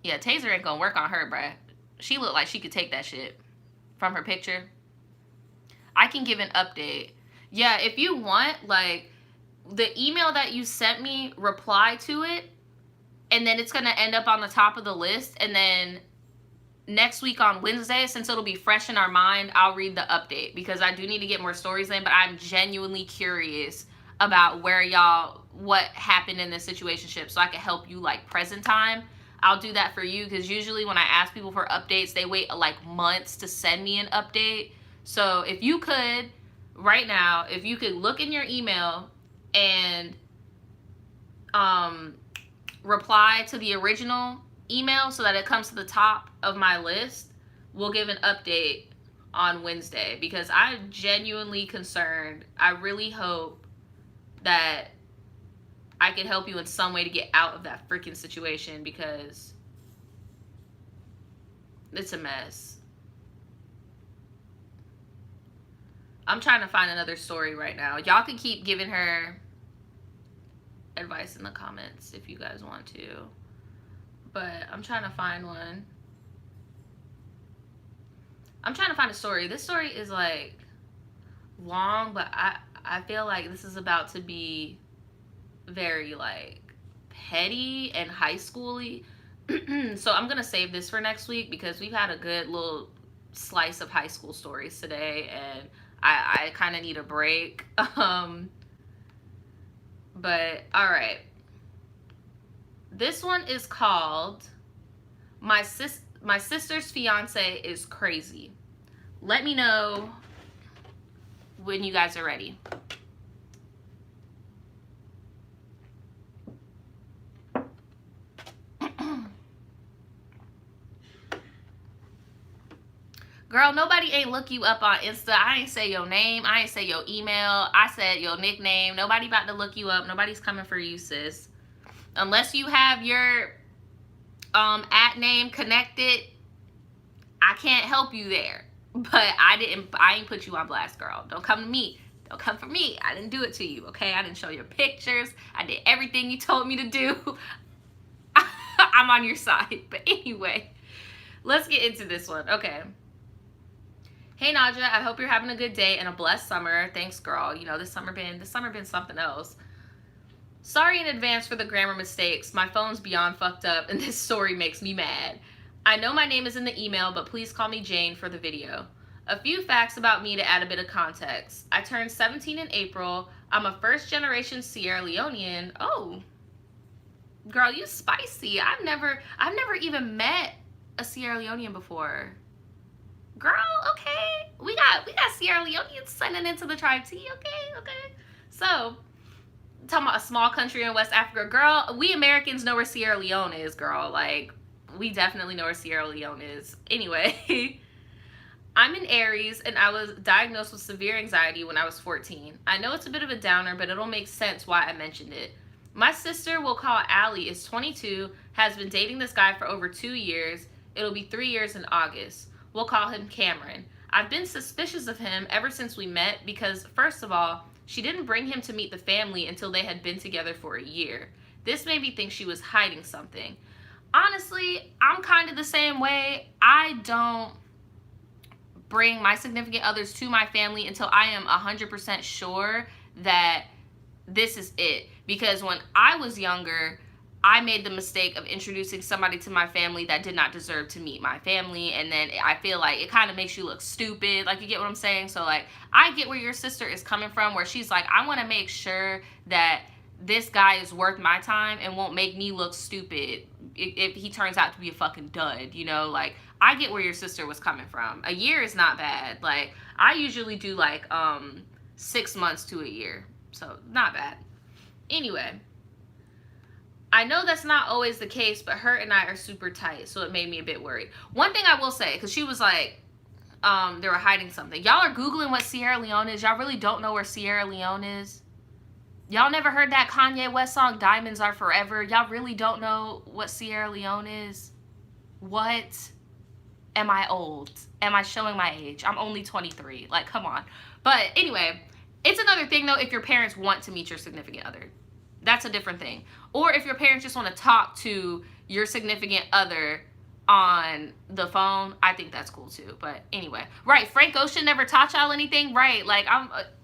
Yeah, taser ain't gonna work on her, bruh. She looked like she could take that shit from her picture. I can give an update. Yeah, if you want, like, the email that you sent me, reply to it, and then it's gonna end up on the top of the list, and then next week on Wednesday, since it'll be fresh in our mind, I'll read the update, because I do need to get more stories in, but I'm genuinely curious about what happened in this situationship, so I can help you, like, present time. I'll do that for you, because usually when I ask people for updates, they wait like months to send me an update. So if you could, right now, if you could look in your email and reply to the original email so that it comes to the top of my list, we'll give an update on Wednesday, because I'm genuinely concerned. I really hope that I can help you in some way to get out of that freaking situation, because it's a mess. I'm trying to find another story right now. Y'all can keep giving her advice in the comments if you guys want to, but I'm trying to find one. I'm trying to find a story. This story is like long, but I feel like this is about to be very like petty and high schooly. So I'm gonna save this for next week, because we've had a good little slice of high school stories today, and I kind of need a break. But all right, this one is called my sister's fiance is crazy. Let me know when you guys are ready. Girl, nobody ain't look you up on Insta. I ain't say your name. I ain't say your email. I said your nickname. Nobody about to look you up. Nobody's coming for you, sis. Unless you have your at name connected, I can't help you there. But I ain't put you on blast, girl. Don't come to me. Don't come for me. I didn't do it to you, okay? I didn't show your pictures. I did everything you told me to do. I'm on your side. But anyway, let's get into this one. Okay. Hey Naja, I hope you're having a good day and a blessed summer. Thanks, girl. You know, this summer been something else. Sorry in advance for the grammar mistakes. My phone's beyond fucked up, and this story makes me mad. I know my name is in the email, but please call me Jane for the video. A few facts about me to add a bit of context. I turned 17 in April. I'm a first-generation Sierra Leonean. Oh, girl, you spicy. I've never even met a Sierra Leonean before. Girl, okay. We got Sierra Leoneans sending into the Tribetea, okay. So, talking about a small country in West Africa. Girl, we Americans know where Sierra Leone is, girl. Like, we definitely know where Sierra Leone is. Anyway, I'm an Aries, and I was diagnosed with severe anxiety when I was 14. I know it's a bit of a downer, but it'll make sense why I mentioned it. My sister, we'll call Allie, is 22, has been dating this guy for over 2 years. It'll be 3 years in August. We'll call him Cameron. I've been suspicious of him ever since we met because, first of all, she didn't bring him to meet the family until they had been together for a year. This made me think she was hiding something. Honestly, I'm kind of the same way. I don't bring my significant others to my family until I am 100% sure that this is it. Because when I was younger, I made the mistake of introducing somebody to my family that did not deserve to meet my family, and then I feel like it kind of makes you look stupid. Like, you get what I'm saying? So, like, I get where your sister is coming from, where she's like, I want to make sure that this guy is worth my time and won't make me look stupid if he turns out to be a fucking dud, you know? Like, I get where your sister was coming from. A year is not bad. Like, I usually do, like, 6 months to a year. So, not bad. Anyway, I know that's not always the case, but her and I are super tight, so it made me a bit worried. One thing I will say, because she was like, they were hiding something. Y'all are Googling what Sierra Leone is. Y'all really don't know where Sierra Leone is? Y'all never heard that Kanye West song, Diamonds Are Forever? Y'all really don't know what Sierra Leone is? What? Am I old? Am I showing my age? I'm only 23. Like, come on. But anyway, it's another thing, though, if your parents want to meet your significant other. That's a different thing. Or if your parents just want to talk to your significant other on the phone, I think that's cool too. But anyway, right, Frank Ocean never taught y'all anything, right? Like,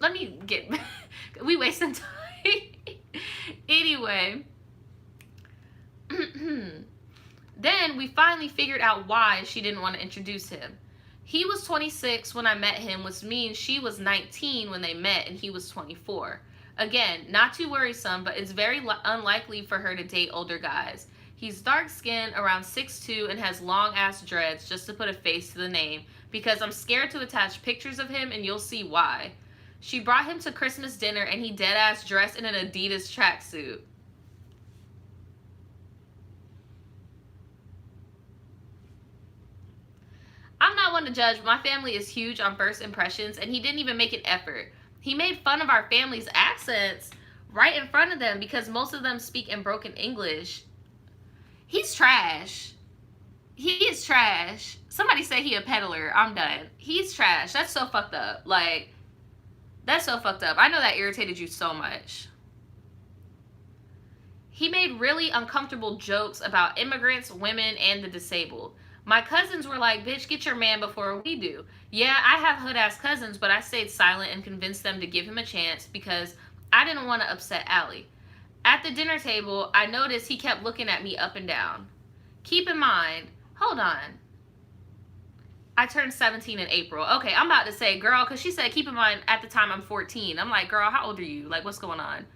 let me get, we wasting time. Anyway, then we finally figured out why she didn't want to introduce him. He was 26 when I met him, which means she was 19 when they met and he was 24. Again, not too worrisome, but it's very unlikely for her to date older guys. He's dark-skinned, around 6'2", and has long-ass dreads, just to put a face to the name, because I'm scared to attach pictures of him, and you'll see why. She brought him to Christmas dinner, and he dead-ass dressed in an Adidas tracksuit. I'm not one to judge, but my family is huge on first impressions, and he didn't even make an effort. He made fun of our family's accents right in front of them because most of them speak in broken English. He's trash. He is trash. Somebody say he a peddler. I'm done. He's trash. That's so fucked up. Like, that's so fucked up. I know that irritated you so much. He made really uncomfortable jokes about immigrants, women, and the disabled. My cousins were like, bitch, get your man before we do. Yeah, I have hood-ass cousins, but I stayed silent and convinced them to give him a chance because I didn't want to upset Allie. At the dinner table, I noticed he kept looking at me up and down. Keep in mind, hold on. I turned 17 in April. Okay, I'm about to say, girl, because she said, keep in mind, at the time I'm 14. I'm like, girl, how old are you? Like, what's going on?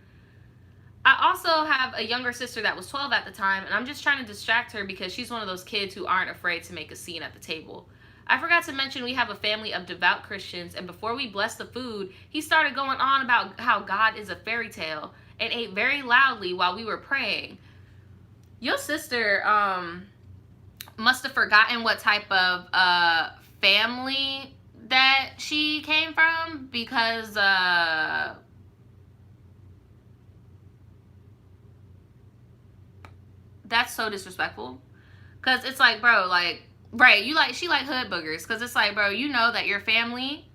I also have a younger sister that was 12 at the time, and I'm just trying to distract her because she's one of those kids who aren't afraid to make a scene at the table. I forgot to mention we have a family of devout Christians, and before we blessed the food, he started going on about how God is a fairy tale and ate very loudly while we were praying. Your sister must have forgotten what type of family that she came from because that's so disrespectful. Because it's like, bro, like, right, she like hood boogers. Because it's like, bro, you know that your family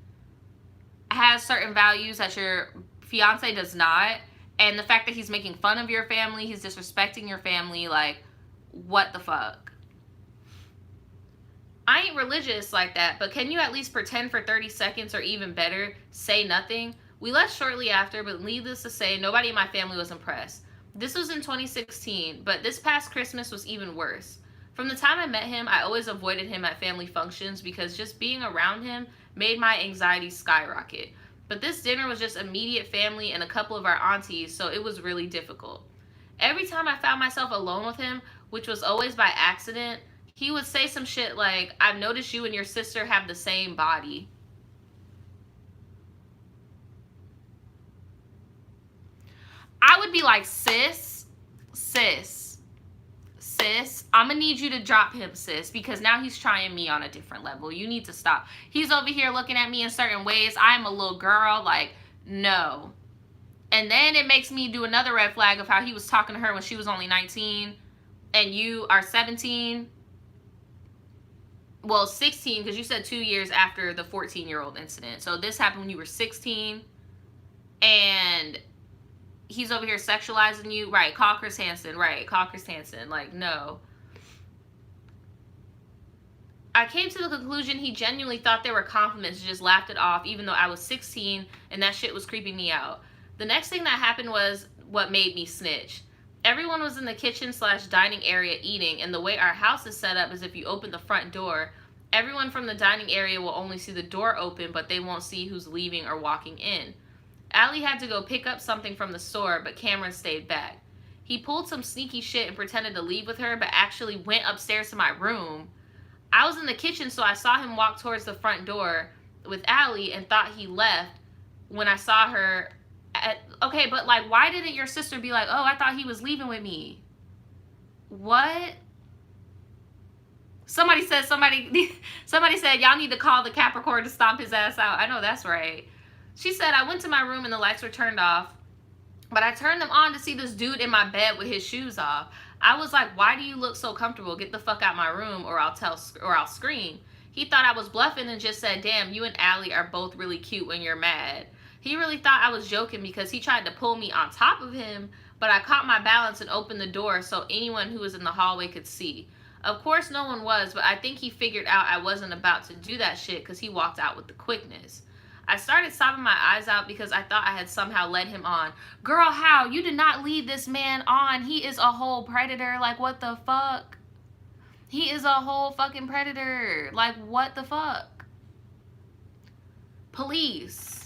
has certain values that your fiance does not. And the fact that he's making fun of your family, he's disrespecting your family, like, what the fuck? I ain't religious like that, but can you at least pretend for 30 seconds or even better, say nothing? We left shortly after, but needless to say, nobody in my family was impressed. This was in 2016, but this past Christmas was even worse. From the time I met him, I always avoided him at family functions because just being around him made my anxiety skyrocket. But this dinner was just immediate family and a couple of our aunties, so it was really difficult. Every time I found myself alone with him, which was always by accident, he would say some shit like, I've noticed you and your sister have the same body. I would be like, sis, I'm gonna need you to drop him, sis, because now he's trying me on a different level. You need to stop. He's over here looking at me in certain ways. I'm a little girl, like, no. And then it makes me do another red flag of how he was talking to her when she was only 19 and you are 17. Well, 16, because you said 2 years after the 14-year-old incident. So this happened when you were 16 and he's over here sexualizing you. Right, call Chris Hansen. Right, call Chris Hansen. Like, no. I came to the conclusion he genuinely thought they were compliments and just laughed it off, even though I was 16 and that shit was creeping me out. The next thing that happened was what made me snitch. Everyone was in the kitchen/dining area eating, and the way our house is set up is if you open the front door, everyone from the dining area will only see the door open, but they won't see who's leaving or walking in. Allie had to go pick up something from the store, but Cameron stayed back. He pulled some sneaky shit and pretended to leave with her, but actually went upstairs to my room. I was in the kitchen, so I saw him walk towards the front door with Allie and thought he left when I saw her. Okay, but like, why didn't your sister be like, oh, I thought he was leaving with me? What? Somebody said y'all need to call the Capricorn to stomp his ass out. I know that's right. She said, I went to my room and the lights were turned off, but I turned them on to see this dude in my bed with his shoes off. I was like, why do you look so comfortable? Get the fuck out my room or I'll scream. He thought I was bluffing and just said, damn, you and Allie are both really cute when you're mad. He really thought I was joking because he tried to pull me on top of him, but I caught my balance and opened the door so anyone who was in the hallway could see. Of course no one was, but I think he figured out I wasn't about to do that shit because he walked out with the quickness. I started sobbing my eyes out because I thought I had somehow led him on. Girl, how? You did not lead this man on. He is a whole predator. Like, what the fuck? He is a whole fucking predator. Like, what the fuck? Police.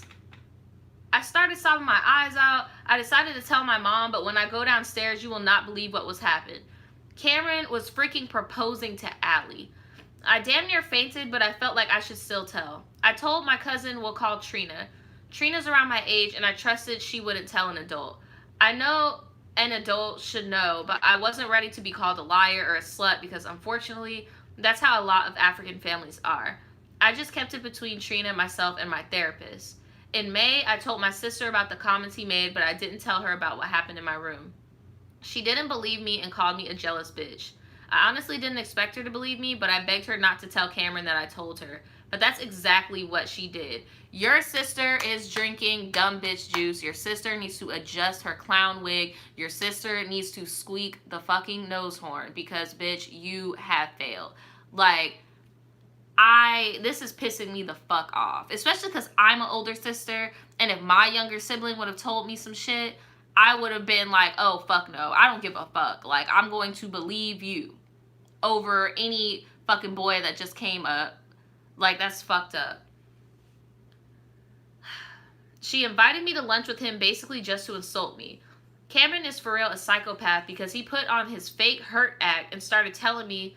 I started sobbing my eyes out. I decided to tell my mom, but when I go downstairs, you will not believe what was happening. Cameron was freaking proposing to Allie. I damn near fainted, but I felt like I should still tell. I told my cousin we'll call Trina. Trina's around my age, and I trusted she wouldn't tell an adult. I know an adult should know, but I wasn't ready to be called a liar or a slut because, unfortunately, that's how a lot of African families are. I just kept it between Trina, myself, and my therapist. In May, I told my sister about the comments he made, but I didn't tell her about what happened in my room. She didn't believe me and called me a jealous bitch. I honestly didn't expect her to believe me, but I begged her not to tell Cameron that I told her. But that's exactly what she did. Your sister is drinking dumb bitch juice. Your sister needs to adjust her clown wig. Your sister needs to squeak the fucking nose horn because, bitch, you have failed. Like, this is pissing me the fuck off. Especially because I'm an older sister, and if my younger sibling would have told me some shit, I would have been like, oh, fuck no. I don't give a fuck. Like, I'm going to believe you over any fucking boy that just came up. Like, that's fucked up. She invited me to lunch with him basically just to insult me. Cameron is for real a psychopath because he put on his fake hurt act and started telling me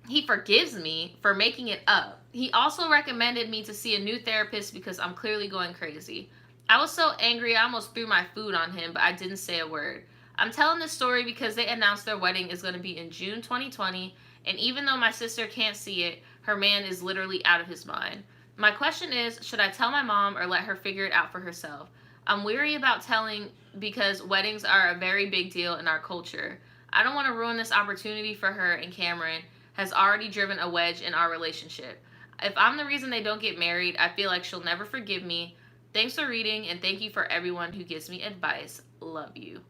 he forgives me for making it up. He also recommended me to see a new therapist because I'm clearly going crazy. I was so angry I almost threw my food on him, but I didn't say a word. I'm telling this story because they announced their wedding is going to be in June 2020, and even though my sister can't see it, her man is literally out of his mind. My question is, should I tell my mom or let her figure it out for herself? I'm weary about telling because weddings are a very big deal in our culture. I don't want to ruin this opportunity for her, and Cameron has already driven a wedge in our relationship. If I'm the reason they don't get married, I feel like she'll never forgive me. Thanks for reading, and thank you for everyone who gives me advice. Love you.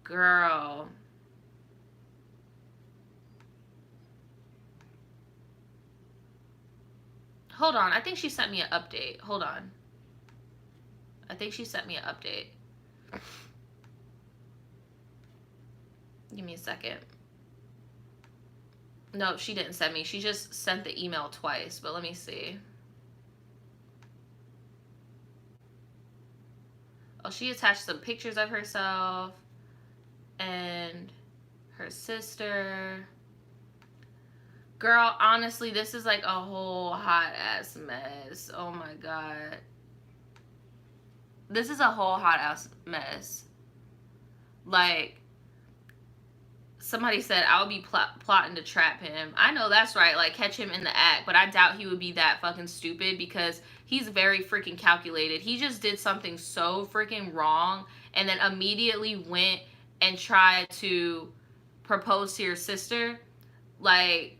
Girl. Hold on. I think she sent me an update. Hold on. I think she sent me an update. Give me a second. No, she didn't send me. She just sent the email twice, but let me see. Oh, she attached some pictures of herself and her sister. Girl, honestly, this is like a whole hot ass mess. Oh my god. This is a whole hot ass mess. Like, somebody said I would be plotting to trap him. I know that's right, like catch him in the act, but I doubt he would be that fucking stupid because he's very freaking calculated. He just did something so freaking wrong and then immediately went and tried to propose to your sister. Like,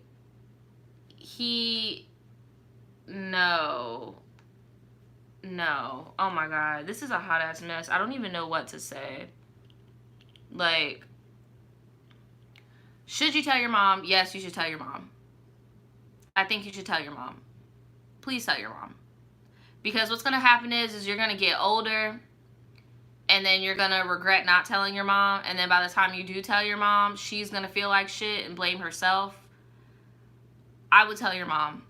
no. Oh my god, this is a hot ass mess. I don't even know what to say. Like, should you tell your mom? Yes, you should tell your mom. I think you should tell your mom. Please tell your mom. Because what's going to happen is you're going to get older, and then you're going to regret not telling your mom, and then by the time you do tell your mom, she's going to feel like shit and blame herself. I would tell your mom.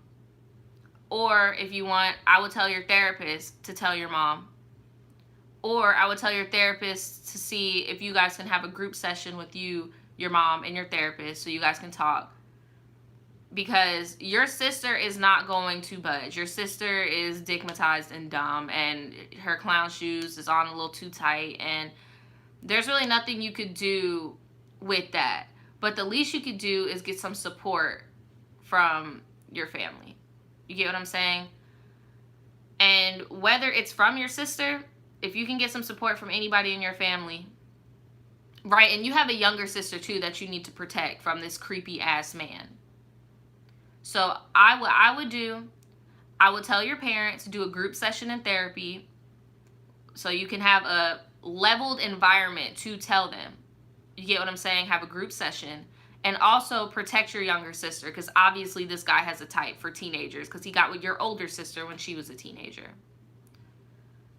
Or if you want, I would tell your therapist to tell your mom. Or I would tell your therapist to see if you guys can have a group session with you, your mom, and your therapist so you guys can talk. Because your sister is not going to budge. Your sister is stigmatized and dumb, and her clown shoes is on a little too tight, and there's really nothing you could do with that. But the least you could do is get some support from your family. You get what I'm saying? And whether it's from your sister, if you can get some support from anybody in your family, right? And you have a younger sister too that you need to protect from this creepy ass man. So I would tell your parents to do a group session in therapy so you can have a leveled environment to tell them. You get what I'm saying? Have a group session. And also protect your younger sister, because obviously this guy has a type for teenagers, because he got with your older sister when she was a teenager.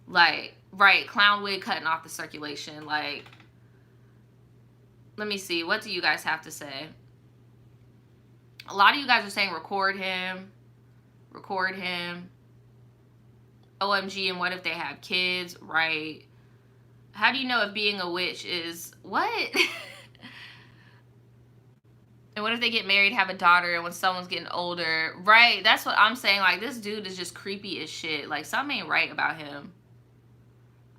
Like, right, clown wig cutting off the circulation. Like, let me see. What do you guys have to say? A lot of you guys are saying record him. Record him. OMG, and what if they have kids? Right. How do you know if being a witch is... What? And what if they get married, have a daughter, and when someone's getting older? Right, that's what I'm saying. Like, this dude is just creepy as shit. Like, something ain't right about him.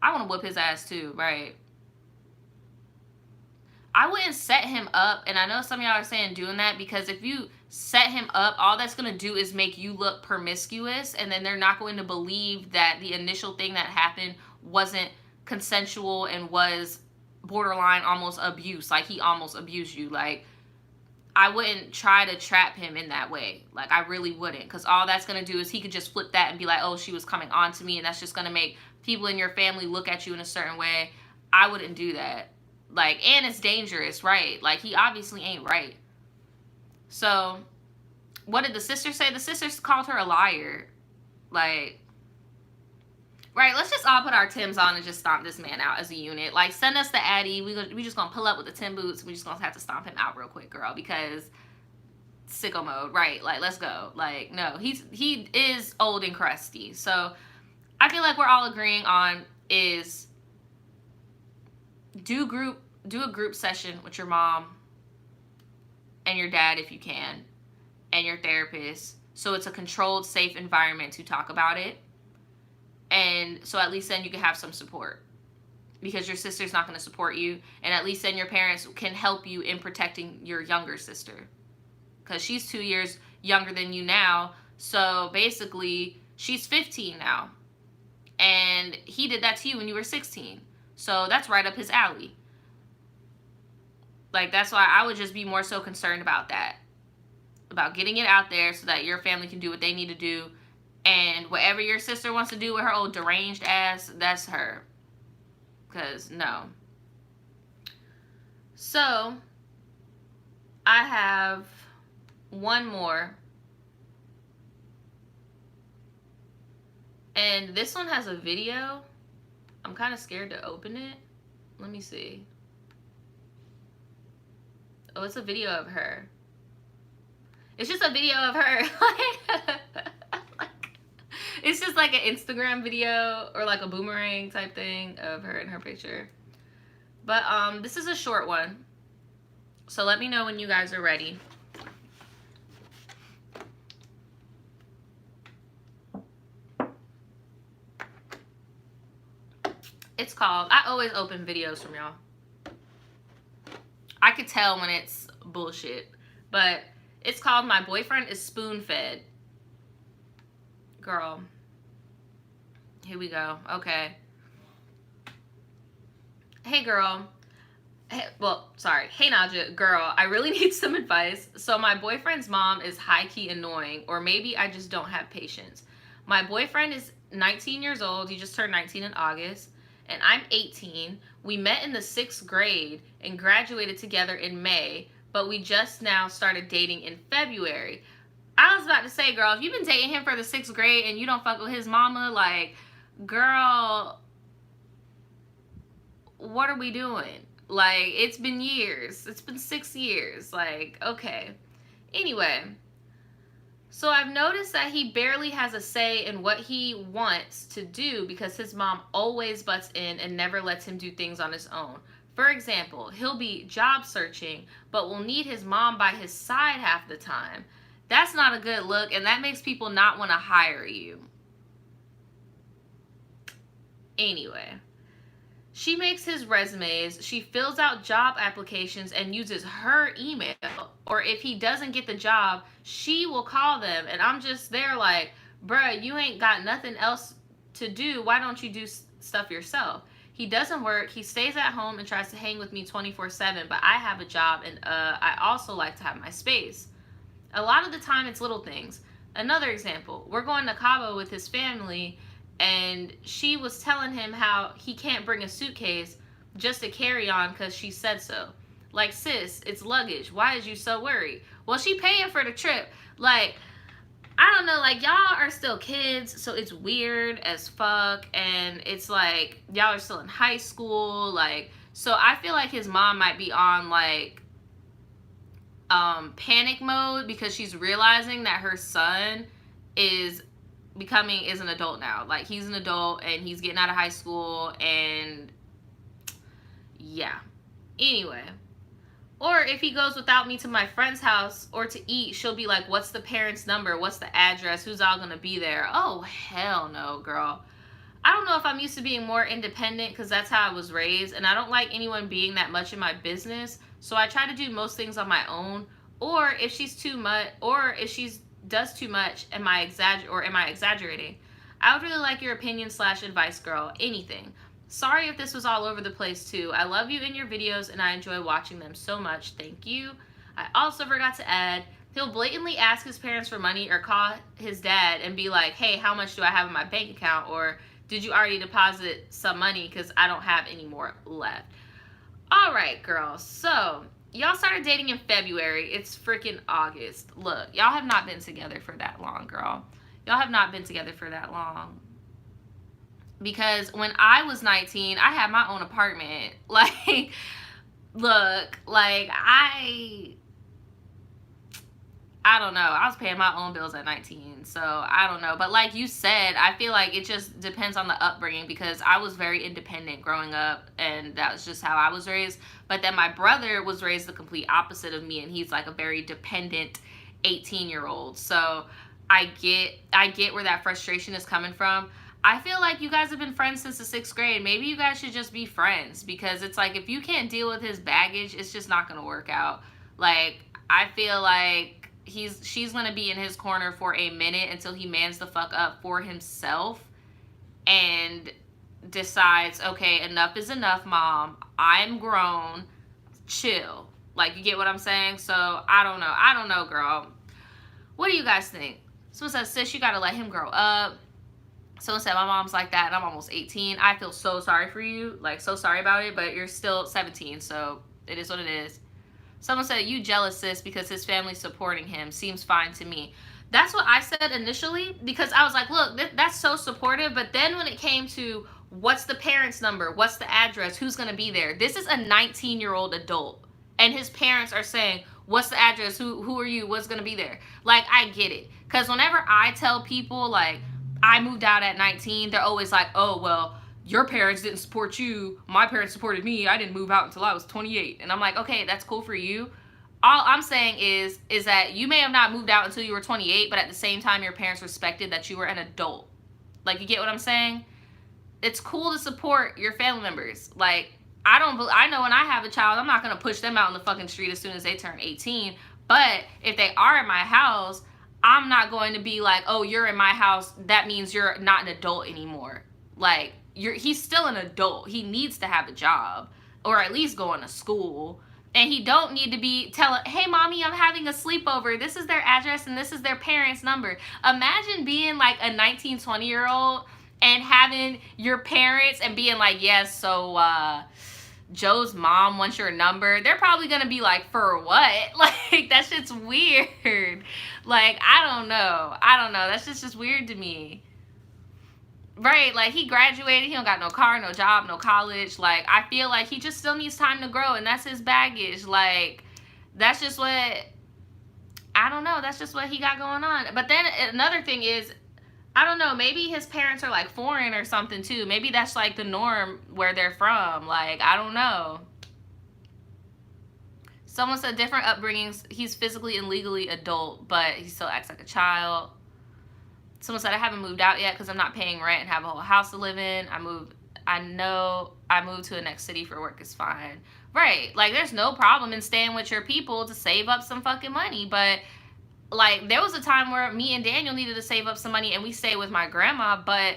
I want to whip his ass too, right? I wouldn't set him up, and I know some of y'all are saying doing that, because if you set him up, all that's going to do is make you look promiscuous, and then they're not going to believe that the initial thing that happened wasn't consensual and was borderline almost abuse. Like, he almost abused you. Like, I wouldn't try to trap him in that way. Like, I really wouldn't. Because all that's going to do is he could just flip that and be like, oh, she was coming on to me. And that's just going to make people in your family look at you in a certain way. I wouldn't do that. Like, and it's dangerous, right? Like, he obviously ain't right. So, what did the sister say? The sisters called her a liar. Like, right, let's just all put our Timbs on and just stomp this man out as a unit. Like, send us the Addy. We just gonna pull up with the Tim boots. We just gonna have to stomp him out real quick, girl, because sicko mode, right? Like, let's go. Like, no, he is old and crusty. So, I feel like we're all agreeing on is do a group session with your mom and your dad if you can, and your therapist, so it's a controlled, safe environment to talk about it. And so at least then you can have some support, because your sister's not going to support you, and at least then your parents can help you in protecting your younger sister, because she's 2 years younger than you now. So basically she's 15 now, and he did that to you when you were 16. So that's right up his alley. Like, that's why I would just be more so concerned about that, about getting it out there so that your family can do what they need to do. And whatever your sister wants to do with her old deranged ass, that's her. Because, no. So, I have one more. And this one has a video. I'm kind of scared to open it. Let me see. Oh, it's a video of her. It's just a video of her. It's just like an Instagram video or like a boomerang type thing of her in her picture. But this is a short one. So let me know when you guys are ready. It's called, I always open videos from y'all. I could tell when it's bullshit. But it's called My Boyfriend is Spoon-Fed. Girl. Here we go. Okay. Hey, girl. Hey, well, sorry. Hey, Naja. Girl, I really need some advice. So my boyfriend's mom is high-key annoying, or maybe I just don't have patience. My boyfriend is 19 years old. He just turned 19 in August. And I'm 18. We met in the 6th grade and graduated together in May, but we just now started dating in February. I was about to say, girl, if you've been dating him for the 6th grade and you don't fuck with his mama, like, girl, what are we doing? Like, it's been years. It's been 6 years. Like, okay. Anyway, So I've noticed that he barely has a say in what he wants to do because his mom always butts in and never lets him do things on his own. For example, he'll be job searching, but will need his mom by his side half the time. That's not a good look, and that makes people not want to hire you. Anyway, she makes his resumes, she fills out job applications and uses her email. Or if he doesn't get the job, she will call them. And I'm just there like, bruh, you ain't got nothing else to do. Why don't you do stuff yourself? He doesn't work. He stays at home and tries to hang with me 24/7, but I have a job and I also like to have my space. A lot of the time it's little things. Another example, we're going to Cabo with his family, and she was telling him how he can't bring a suitcase just to carry on because she said so. Like, sis, it's luggage. Why is you so worried? Well, she paying for the trip. Like, I don't know, like, y'all are still kids, so it's weird as fuck, and it's like, y'all are still in high school, like, so I feel like his mom might be on, like, panic mode because she's realizing that her son is an adult now. Like, he's an adult and he's getting out of high school, and yeah. Anyway, or if he goes without me to my friend's house or to eat, she'll be like, what's the parents' number? What's the address? Who's all gonna be there? Oh, hell no, girl. I don't know if I'm used to being more independent because that's how I was raised, and I don't like anyone being that much in my business, so I try to do most things on my own. Or if she's too much, or if she's does too much, am I exaggerating? I would really like your opinion / advice, girl. Anything. Sorry if this was all over the place too. I love you in your videos and I enjoy watching them so much. Thank you. I also forgot to add, he'll blatantly ask his parents for money or call his dad and be like, hey, how much do I have in my bank account? Or did you already deposit some money because I don't have any more left? All right, girl. So y'all started dating in February. It's freaking August. Look, y'all have not been together for that long, girl. Y'all have not been together for that long. Because when I was 19, I had my own apartment. Like, look, like, I don't know. I was paying my own bills at 19, so I don't know. But like you said, I feel like it just depends on the upbringing because I was very independent growing up, and that was just how I was raised. But then my brother was raised the complete opposite of me, and he's like a very dependent 18-year-old. So I get where that frustration is coming from. I feel like you guys have been friends since the 6th grade. Maybe you guys should just be friends because it's like if you can't deal with his baggage, it's just not going to work out. Like, I feel like she's going to be in his corner for a minute until he mans the fuck up for himself and decides, okay, enough is enough, mom. I'm grown. Chill. Like, you get what I'm saying? So, I don't know, girl. What do you guys think? Someone says, sis, you got to let him grow up. Someone said, my mom's like that and I'm almost 18. I feel so sorry for you. Like, so sorry about it, but you're still 17, so it is what it is. Someone said, you jealous, sis, because his family's supporting him. Seems fine to me. That's what I said initially because I was like, look, that's so supportive. But then when it came to what's the parents' number, what's the address, who's going to be there? This is a 19-year-old adult. And his parents are saying, what's the address? Who are you? What's going to be there? Like, I get it. Because whenever I tell people, like, I moved out at 19, they're always like, oh, well, your parents didn't support you. My parents supported me. I didn't move out until I was 28. And I'm like, okay, that's cool for you. All I'm saying is that you may have not moved out until you were 28, but at the same time, your parents respected that you were an adult. Like, you get what I'm saying? It's cool to support your family members. Like, I know when I have a child, I'm not going to push them out in the fucking street as soon as they turn 18. But if they are in my house, I'm not going to be like, oh, you're in my house, that means you're not an adult anymore. Like, he's still an adult. He needs to have a job or at least going to school. And he don't need to be telling, hey, mommy, I'm having a sleepover. This is their address and this is their parents' number. Imagine being like a 19, 20-year-old and having your parents and being like, yes, so Joe's mom wants your number. They're probably going to be like, for what? Like, that shit's weird. Like, I don't know. That's just weird to me. Right, like, he graduated, he don't got no car, no job, no college. Like, I feel like he just still needs time to grow, and that's his baggage. Like, that's just what, I don't know. That's just what he got going on. But then another thing is, I don't know, maybe his parents are like foreign or something too. Maybe that's like the norm where they're from. Like, I don't know. Someone said different upbringings. He's physically and legally adult, but he still acts like a child. Someone said I haven't moved out yet because I'm not paying rent and have a whole house to live in. I know I moved to a next city for work is fine. Right. Like, there's no problem in staying with your people to save up some fucking money. But, like, there was a time where me and Daniel needed to save up some money and we stayed with my grandma, but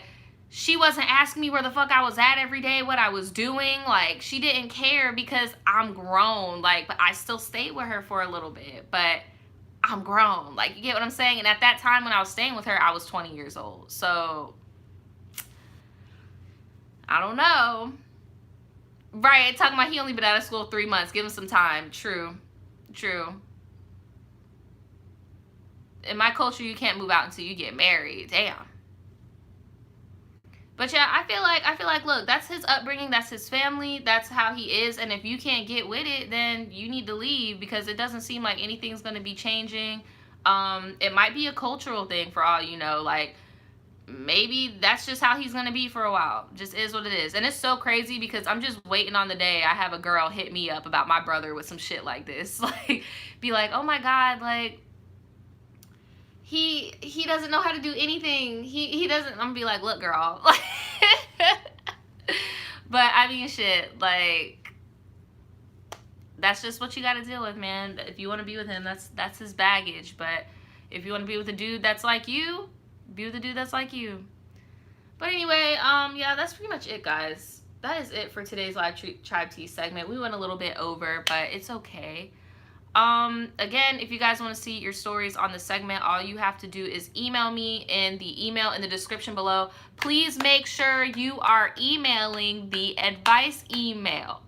she wasn't asking me where the fuck I was at every day, what I was doing. Like, she didn't care because I'm grown. Like, but I still stayed with her for a little bit. But I'm grown. Like, you get what I'm saying? And at that time when I was staying with her, I was 20 years old. So, I don't know. Right, talking about he only been out of school 3 months. Give him some time. True. In my culture, you can't move out until you get married. Damn. But yeah, I feel like, look, that's his upbringing, that's his family, that's how he is, and if you can't get with it, then you need to leave, because it doesn't seem like anything's going to be changing. It might be a cultural thing for all you know. Like, maybe that's just how he's going to be for a while. Just is what it is. And it's so crazy because I'm just waiting on the day I have a girl hit me up about my brother with some shit like this. Like, be like, oh my God, like, he doesn't know how to do anything. He doesn't. I'm gonna be like, look, girl. But I mean, shit, like, that's just what you gotta deal with, man. If you want to be with him, that's his baggage. But if you want to be with a dude that's like you, be with a dude that's like you. But anyway, yeah, that's pretty much it, guys. That is it for today's live Tribe Tea segment. We went a little bit over, but it's okay. Again, if you guys want to see your stories on the segment, all you have to do is email me in the email in the description below. Please make sure you are emailing the advice email,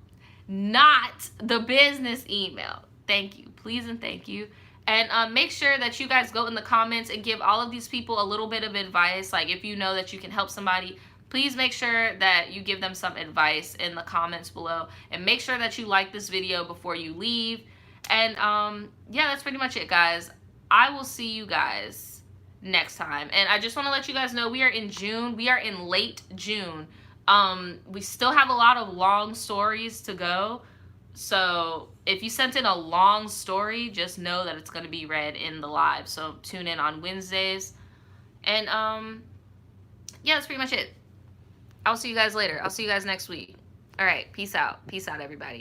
not the business email. Thank you. Please and thank you. And make sure that you guys go in the comments and give all of these people a little bit of advice. Like, if you know that you can help somebody, please make sure that you give them some advice in the comments below. And make sure that you like this video before you leave. And yeah, that's pretty much it, guys. I will see you guys next time. And I just want to let you guys know we are in June. We are in late June. We still have a lot of long stories to go. So if you sent in a long story, just know that it's going to be read in the live. So tune in on Wednesdays. And yeah, that's pretty much it. I'll see you guys later. I'll see you guys next week. All right. Peace out. Peace out, everybody.